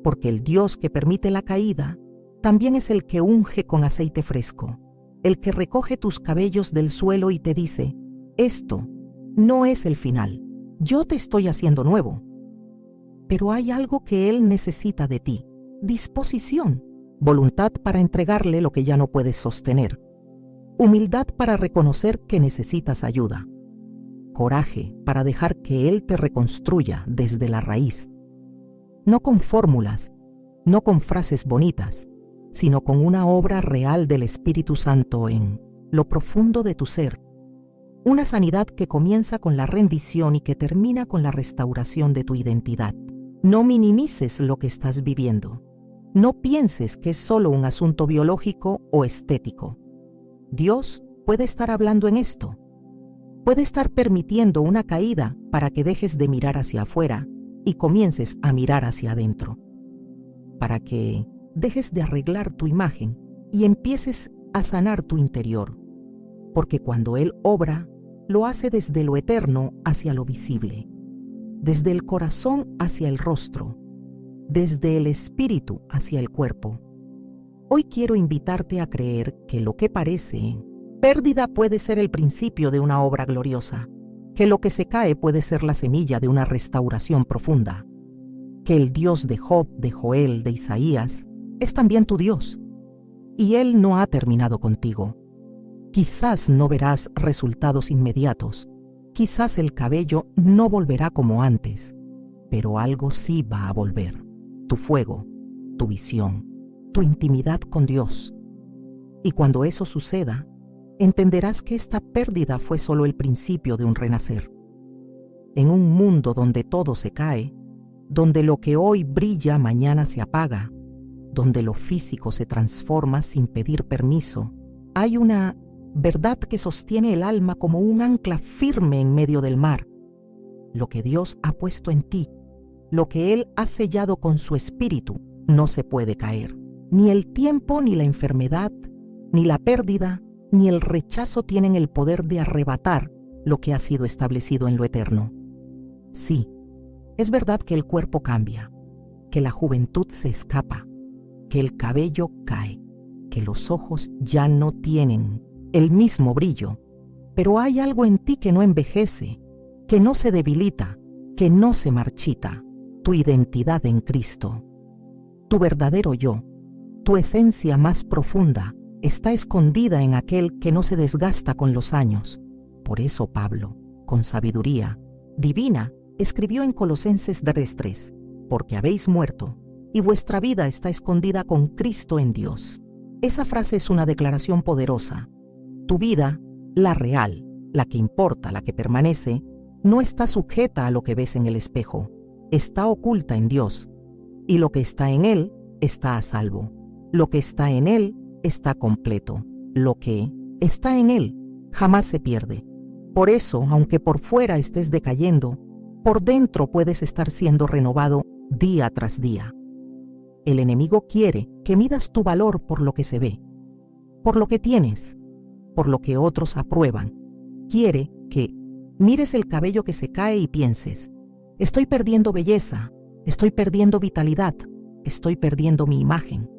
Porque el Dios que permite la caída también es el que unge con aceite fresco, el que recoge tus cabellos del suelo y te dice: esto no es el final, yo te estoy haciendo nuevo. Pero hay algo que Él necesita de ti: disposición, voluntad para entregarle lo que ya no puedes sostener, humildad para reconocer que necesitas ayuda, coraje para dejar que Él te reconstruya desde la raíz, no con fórmulas, no con frases bonitas, sino con una obra real del Espíritu Santo en lo profundo de tu ser. Una sanidad que comienza con la rendición y que termina con la restauración de tu identidad. No minimices lo que estás viviendo. No pienses que es solo un asunto biológico o estético. Dios puede estar hablando en esto. Puede estar permitiendo una caída para que dejes de mirar hacia afuera y comiences a mirar hacia adentro. Para que dejes de arreglar tu imagen y empieces a sanar tu interior. Porque cuando Él obra, lo hace desde lo eterno hacia lo visible, desde el corazón hacia el rostro, desde el espíritu hacia el cuerpo. Hoy quiero invitarte a creer que lo que parece pérdida puede ser el principio de una obra gloriosa, que lo que se cae puede ser la semilla de una restauración profunda, que el Dios de Job, de Joel, de Isaías, es también tu Dios, y Él no ha terminado contigo. Quizás no verás resultados inmediatos, quizás el cabello no volverá como antes, pero algo sí va a volver: tu fuego, tu visión, tu intimidad con Dios. Y cuando eso suceda, entenderás que esta pérdida fue solo el principio de un renacer. En un mundo donde todo se cae, donde lo que hoy brilla mañana se apaga, donde lo físico se transforma sin pedir permiso, hay una verdad que sostiene el alma como un ancla firme en medio del mar. Lo que Dios ha puesto en ti, lo que Él ha sellado con su espíritu, no se puede caer. Ni el tiempo, ni la enfermedad, ni la pérdida, ni el rechazo tienen el poder de arrebatar lo que ha sido establecido en lo eterno. Sí, es verdad que el cuerpo cambia, que la juventud se escapa, que el cabello cae, que los ojos ya no tienen el mismo brillo, pero hay algo en ti que no envejece, que no se debilita, que no se marchita: tu identidad en Cristo. Tu verdadero yo, tu esencia más profunda, está escondida en aquel que no se desgasta con los años. Por eso Pablo, con sabiduría divina, escribió en Colosenses 3:3: porque habéis muerto, y vuestra vida está escondida con Cristo en Dios. Esa frase es una declaración poderosa. Tu vida, la real, la que importa, la que permanece, no está sujeta a lo que ves en el espejo. Está oculta en Dios. Y lo que está en Él está a salvo. Lo que está en Él está completo. Lo que está en Él jamás se pierde. Por eso, aunque por fuera estés decayendo, por dentro puedes estar siendo renovado día tras día. El enemigo quiere que midas tu valor por lo que se ve, por lo que tienes, por lo que otros aprueban. Quiere que mires el cabello que se cae y pienses: estoy perdiendo belleza, estoy perdiendo vitalidad, estoy perdiendo mi imagen.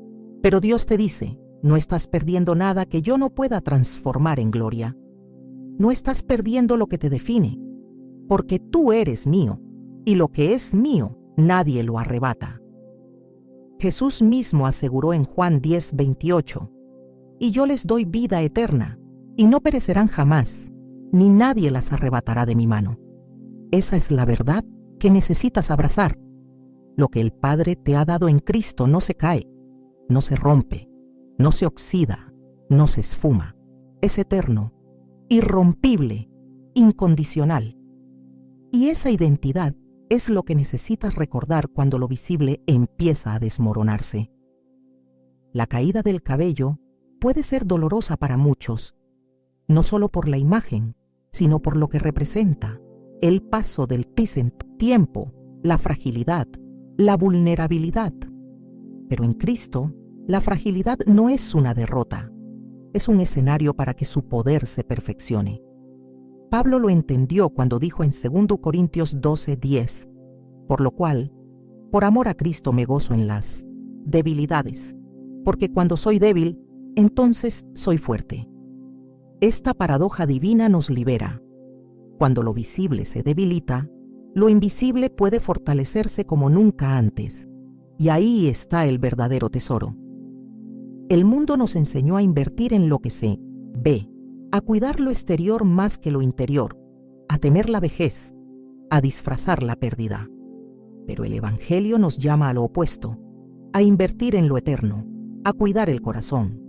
Pero Dios te dice: no estás perdiendo nada que yo no pueda transformar en gloria. No estás perdiendo lo que te define, porque tú eres mío, y lo que es mío nadie lo arrebata. Jesús mismo aseguró en Juan 10:28: y yo les doy vida eterna, y no perecerán jamás, ni nadie las arrebatará de mi mano. Esa es la verdad que necesitas abrazar. Lo que el Padre te ha dado en Cristo no se cae, no se rompe, no se oxida, no se esfuma. Es eterno, irrompible, incondicional. Y esa identidad es lo que necesitas recordar cuando lo visible empieza a desmoronarse. La caída del cabello puede ser dolorosa para muchos, no solo por la imagen, sino por lo que representa, el paso del tiempo, la fragilidad, la vulnerabilidad. Pero en Cristo, la fragilidad no es una derrota, es un escenario para que su poder se perfeccione. Pablo lo entendió cuando dijo en 2 Corintios 12:10, por lo cual, por amor a Cristo me gozo en las debilidades, porque cuando soy débil, entonces soy fuerte. Esta paradoja divina nos libera. Cuando lo visible se debilita, lo invisible puede fortalecerse como nunca antes, y ahí está el verdadero tesoro. El mundo nos enseñó a invertir en lo que se ve, a cuidar lo exterior más que lo interior, a temer la vejez, a disfrazar la pérdida. Pero el Evangelio nos llama a lo opuesto, a invertir en lo eterno, a cuidar el corazón,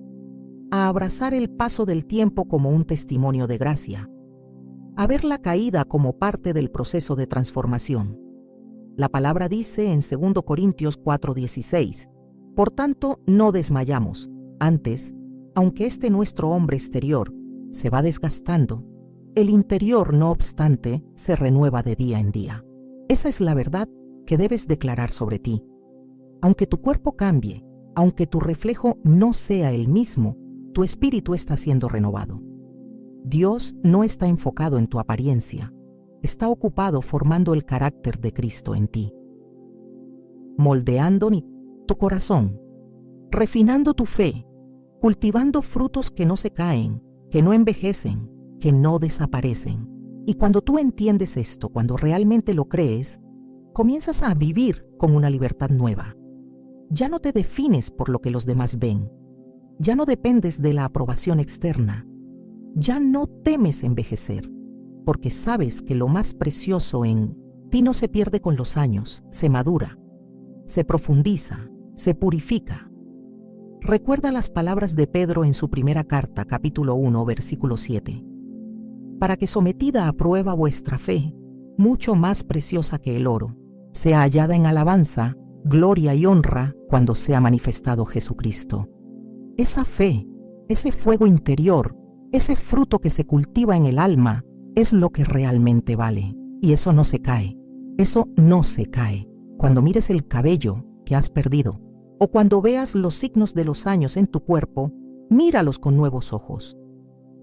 a abrazar el paso del tiempo como un testimonio de gracia, a ver la caída como parte del proceso de transformación. La palabra dice en 2 Corintios 4:16, por tanto, no desmayamos. Antes, aunque este nuestro hombre exterior se va desgastando, el interior, no obstante, se renueva de día en día. Esa es la verdad que debes declarar sobre ti. Aunque tu cuerpo cambie, aunque tu reflejo no sea el mismo, tu espíritu está siendo renovado. Dios no está enfocado en tu apariencia, está ocupado formando el carácter de Cristo en ti, moldeando tu corazón, refinando tu fe, cultivando frutos que no se caen, que no envejecen, que no desaparecen. Y cuando tú entiendes esto, cuando realmente lo crees, comienzas a vivir con una libertad nueva. Ya no te defines por lo que los demás ven, ya no dependes de la aprobación externa, ya no temes envejecer, porque sabes que lo más precioso en ti no se pierde con los años, se madura, se profundiza, se purifica. Recuerda las palabras de Pedro en su primera carta, capítulo 1, versículo 7. Para que sometida a prueba vuestra fe, mucho más preciosa que el oro, sea hallada en alabanza, gloria y honra cuando sea manifestado Jesucristo. Esa fe, ese fuego interior, ese fruto que se cultiva en el alma, es lo que realmente vale. Y eso no se cae, eso no se cae. Cuando mires el cabello que has perdido, o cuando veas los signos de los años en tu cuerpo, míralos con nuevos ojos.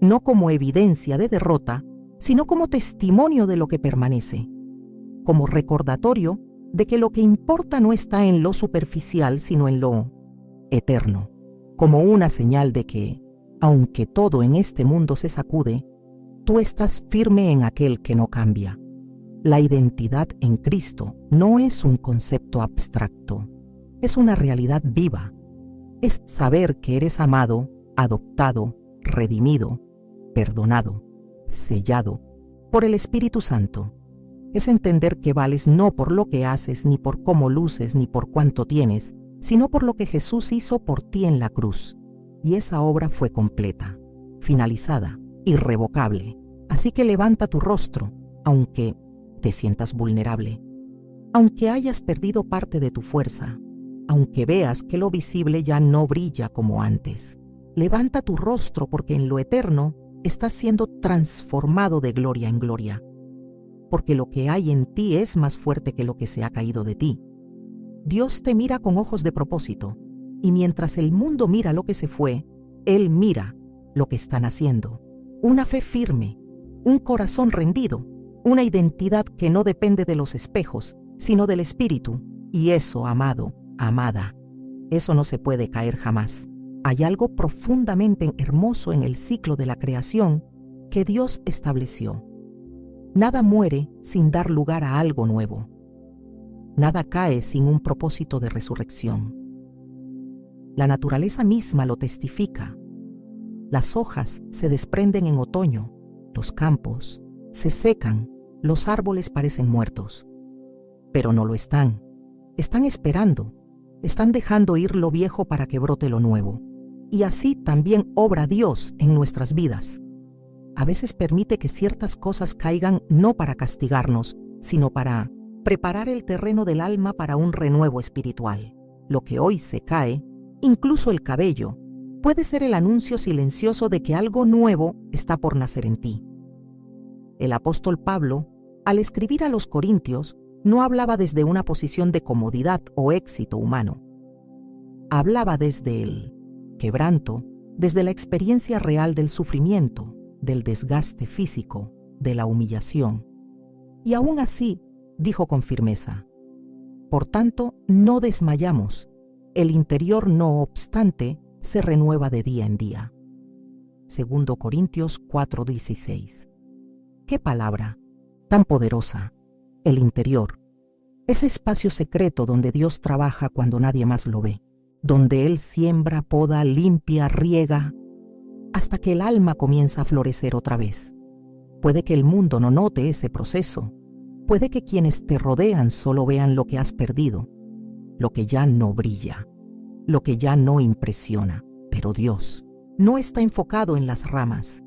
No como evidencia de derrota, sino como testimonio de lo que permanece. Como recordatorio de que lo que importa no está en lo superficial, sino en lo eterno. Como una señal de que, aunque todo en este mundo se sacude, tú estás firme en aquel que no cambia. La identidad en Cristo no es un concepto abstracto, es una realidad viva. Es saber que eres amado, adoptado, redimido, perdonado, sellado por el Espíritu Santo. Es entender que vales no por lo que haces, ni por cómo luces, ni por cuánto tienes, sino por lo que Jesús hizo por ti en la cruz. Y esa obra fue completa, finalizada, irrevocable. Así que levanta tu rostro, aunque te sientas vulnerable, aunque hayas perdido parte de tu fuerza, aunque veas que lo visible ya no brilla como antes. Levanta tu rostro porque en lo eterno estás siendo transformado de gloria en gloria, porque lo que hay en ti es más fuerte que lo que se ha caído de ti. Dios te mira con ojos de propósito, y mientras el mundo mira lo que se fue, Él mira lo que están haciendo. Una fe firme, un corazón rendido, una identidad que no depende de los espejos, sino del Espíritu. Y eso, amado, amada, eso no se puede caer jamás. Hay algo profundamente hermoso en el ciclo de la creación que Dios estableció. Nada muere sin dar lugar a algo nuevo. Nada cae sin un propósito de resurrección. La naturaleza misma lo testifica. Las hojas se desprenden en otoño, los campos se secan, los árboles parecen muertos. Pero no lo están. Están esperando, están dejando ir lo viejo para que brote lo nuevo. Y así también obra Dios en nuestras vidas. A veces permite que ciertas cosas caigan no para castigarnos, sino para preparar el terreno del alma para un renuevo espiritual. Lo que hoy se cae, incluso el cabello, puede ser el anuncio silencioso de que algo nuevo está por nacer en ti. El apóstol Pablo, al escribir a los Corintios, no hablaba desde una posición de comodidad o éxito humano. Hablaba desde el quebranto, desde la experiencia real del sufrimiento, del desgaste físico, de la humillación. Y aún así, dijo con firmeza: por tanto, no desmayamos. El interior, no obstante, se renueva de día en día. 2 Corintios 4:16. ¡Qué palabra tan poderosa! El interior, ese espacio secreto donde Dios trabaja cuando nadie más lo ve, donde Él siembra, poda, limpia, riega, hasta que el alma comienza a florecer otra vez. Puede que el mundo no note ese proceso, puede que quienes te rodean solo vean lo que has perdido, lo que ya no brilla, lo que ya no impresiona, pero Dios no está enfocado en las ramas.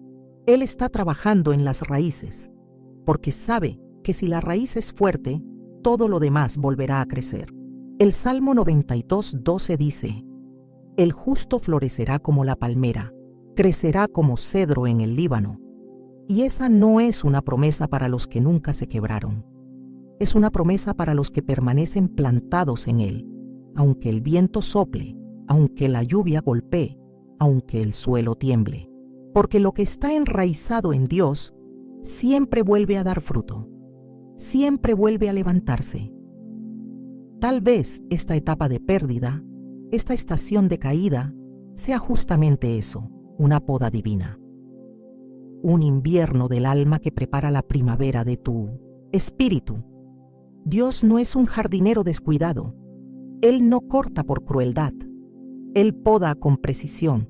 Él está trabajando en las raíces, porque sabe que si la raíz es fuerte, todo lo demás volverá a crecer. El Salmo 92:12 dice: el justo florecerá como la palmera, crecerá como cedro en el Líbano. Y esa no es una promesa para los que nunca se quebraron. Es una promesa para los que permanecen plantados en Él, aunque el viento sople, aunque la lluvia golpee, aunque el suelo tiemble. Porque lo que está enraizado en Dios siempre vuelve a dar fruto, siempre vuelve a levantarse. Tal vez esta etapa de pérdida, esta estación de caída, sea justamente eso, una poda divina. Un invierno del alma que prepara la primavera de tu espíritu. Dios no es un jardinero descuidado. Él no corta por crueldad. Él poda con precisión.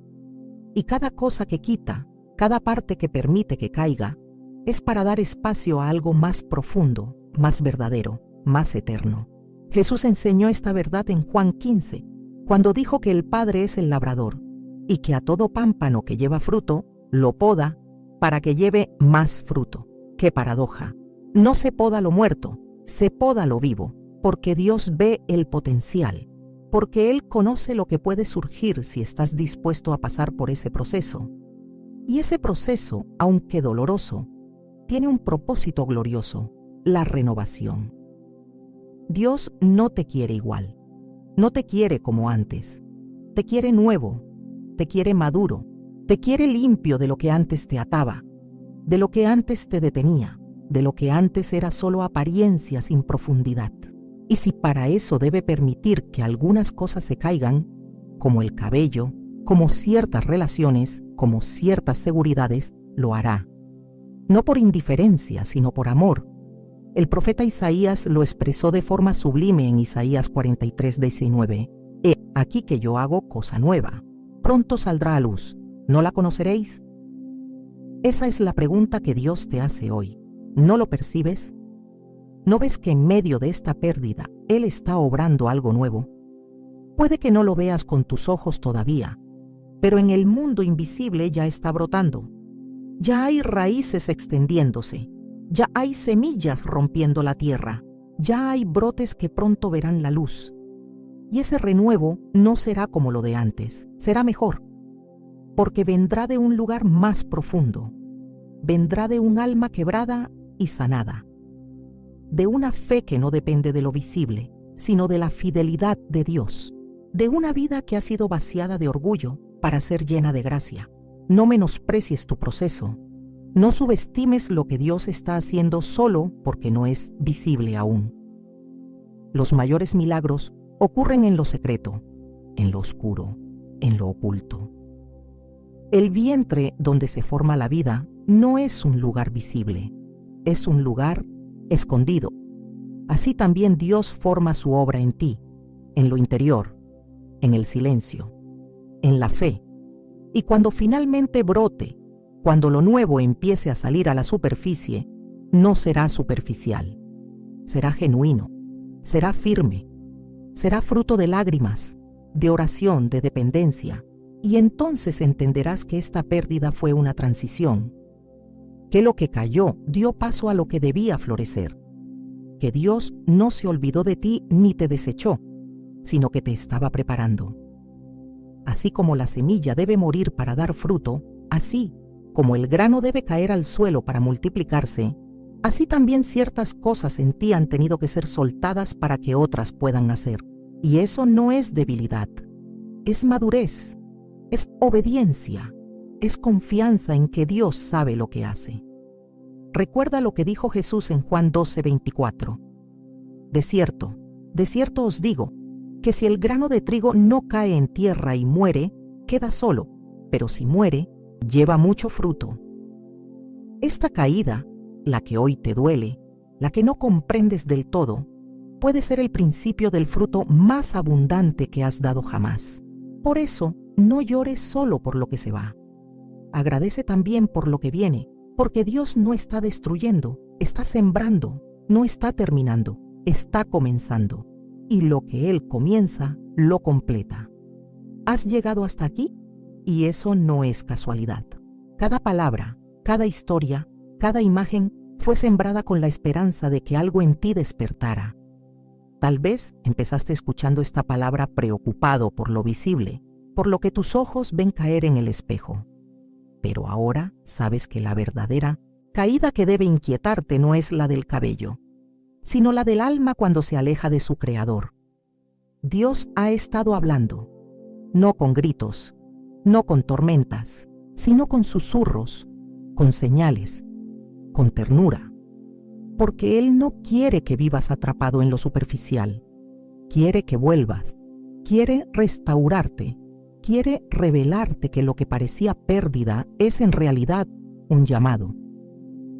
Y cada cosa que quita, cada parte que permite que caiga, es para dar espacio a algo más profundo, más verdadero, más eterno. Jesús enseñó esta verdad en Juan 15, cuando dijo que el Padre es el labrador y que a todo pámpano que lleva fruto, lo poda para que lleve más fruto. ¡Qué paradoja! No se poda lo muerto, se poda lo vivo, porque Dios ve el potencial, porque Él conoce lo que puede surgir si estás dispuesto a pasar por ese proceso. Y ese proceso, aunque doloroso, tiene un propósito glorioso: la renovación. Dios no te quiere igual, no te quiere como antes, te quiere nuevo, te quiere maduro, te quiere limpio de lo que antes te ataba, de lo que antes te detenía, de lo que antes era solo apariencia sin profundidad. Y si para eso debe permitir que algunas cosas se caigan, como el cabello, como ciertas relaciones, como ciertas seguridades, lo hará. No por indiferencia, sino por amor. El profeta Isaías lo expresó de forma sublime en Isaías 43:19. He aquí que yo hago cosa nueva. Pronto saldrá a luz. ¿No la conoceréis? Esa es la pregunta que Dios te hace hoy. ¿No lo percibes? ¿No ves que en medio de esta pérdida Él está obrando algo nuevo? Puede que no lo veas con tus ojos todavía, pero en el mundo invisible ya está brotando. Ya hay raíces extendiéndose, ya hay semillas rompiendo la tierra, ya hay brotes que pronto verán la luz. Y ese renuevo no será como lo de antes, será mejor, porque vendrá de un lugar más profundo, vendrá de un alma quebrada y sanada, de una fe que no depende de lo visible, sino de la fidelidad de Dios, de una vida que ha sido vaciada de orgullo para ser llena de gracia. No menosprecies tu proceso, no subestimes lo que Dios está haciendo solo porque no es visible aún. Los mayores milagros ocurren en lo secreto, en lo oscuro, en lo oculto. El vientre donde se forma la vida no es un lugar visible, es un lugar escondido. Así también Dios forma su obra en ti, en lo interior, en el silencio, en la fe, Y cuando finalmente brote, cuando lo nuevo empiece a salir a la superficie, no será superficial. Será genuino, será firme, será fruto de lágrimas, de oración, de dependencia. Y entonces entenderás que esta pérdida fue una transición, que lo que cayó dio paso a lo que debía florecer, que Dios no se olvidó de ti ni te desechó, sino que te estaba preparando. Así como la semilla debe morir para dar fruto, así como el grano debe caer al suelo para multiplicarse, así también ciertas cosas en ti han tenido que ser soltadas para que otras puedan nacer. Y eso no es debilidad, es madurez, es obediencia, es confianza en que Dios sabe lo que hace. Recuerda lo que dijo Jesús en Juan 12:24. De cierto os digo, que si el grano de trigo no cae en tierra y muere, queda solo, pero si muere, lleva mucho fruto. Esta caída, la que hoy te duele, la que no comprendes del todo, puede ser el principio del fruto más abundante que has dado jamás. Por eso, no llores solo por lo que se va. Agradece también por lo que viene, porque Dios no está destruyendo, está sembrando, no está terminando, está comenzando. Y lo que Él comienza, lo completa. Has llegado hasta aquí y eso no es casualidad. Cada palabra, cada historia, cada imagen fue sembrada con la esperanza de que algo en ti despertara. Tal vez empezaste escuchando esta palabra preocupado por lo visible, por lo que tus ojos ven caer en el espejo. Pero ahora sabes que la verdadera caída que debe inquietarte no es la del cabello, sino la del alma cuando se aleja de su Creador. Dios ha estado hablando, no con gritos, no con tormentas, sino con susurros, con señales, con ternura, porque Él no quiere que vivas atrapado en lo superficial, quiere que vuelvas, quiere restaurarte, quiere revelarte que lo que parecía pérdida es en realidad un llamado.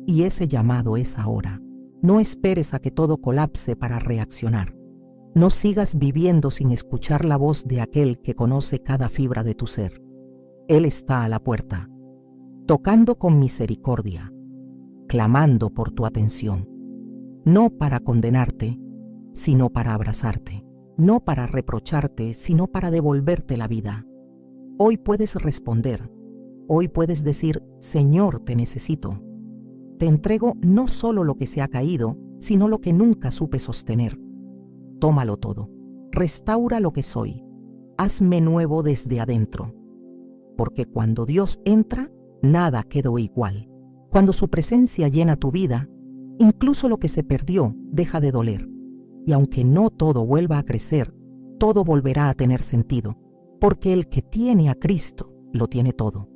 Y ese llamado es ahora. No esperes a que todo colapse para reaccionar. No sigas viviendo sin escuchar la voz de aquel que conoce cada fibra de tu ser. Él está a la puerta, tocando con misericordia, clamando por tu atención. No para condenarte, sino para abrazarte. No para reprocharte, sino para devolverte la vida. Hoy puedes responder. Hoy puedes decir, Señor, te necesito. Te entrego no solo lo que se ha caído, sino lo que nunca supe sostener. Tómalo todo. Restaura lo que soy. Hazme nuevo desde adentro. Porque cuando Dios entra, nada quedó igual. Cuando su presencia llena tu vida, incluso lo que se perdió deja de doler. Y aunque no todo vuelva a crecer, todo volverá a tener sentido. Porque el que tiene a Cristo, lo tiene todo.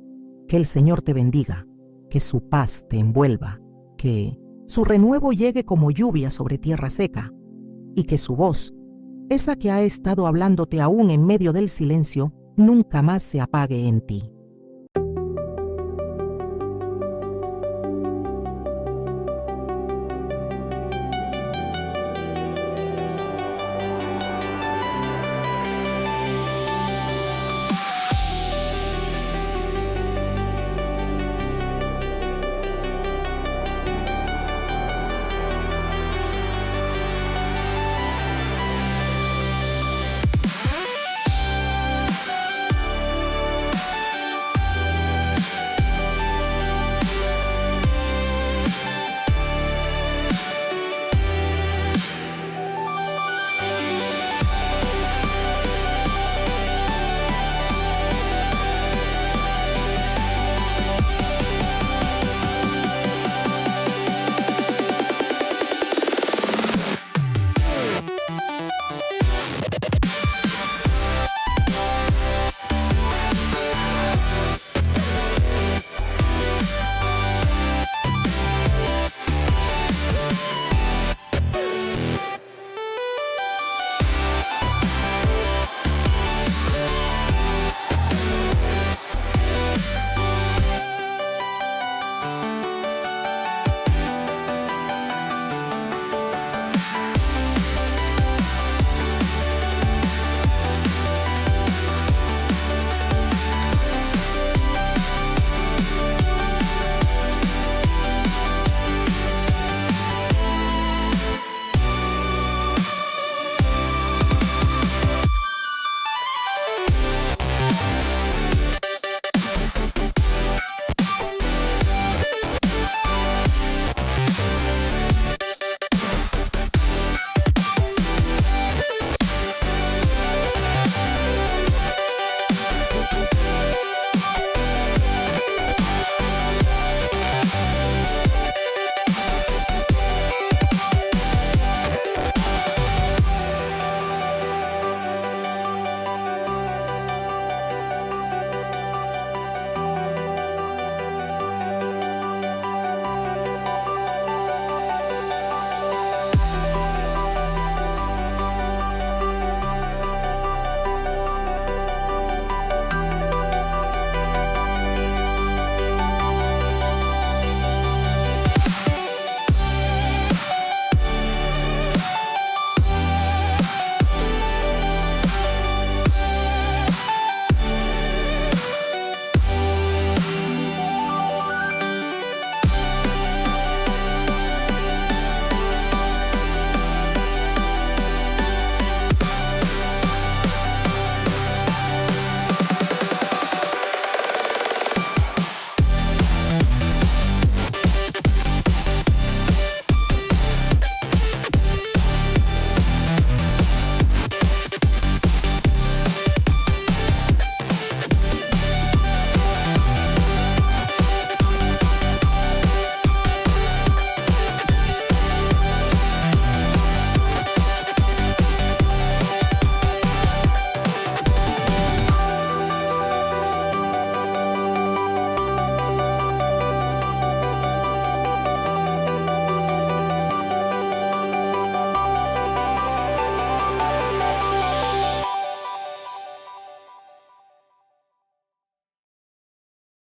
Que el Señor te bendiga. Que su paz te envuelva, que su renuevo llegue como lluvia sobre tierra seca, y que su voz, esa que ha estado hablándote aún en medio del silencio, nunca más se apague en ti.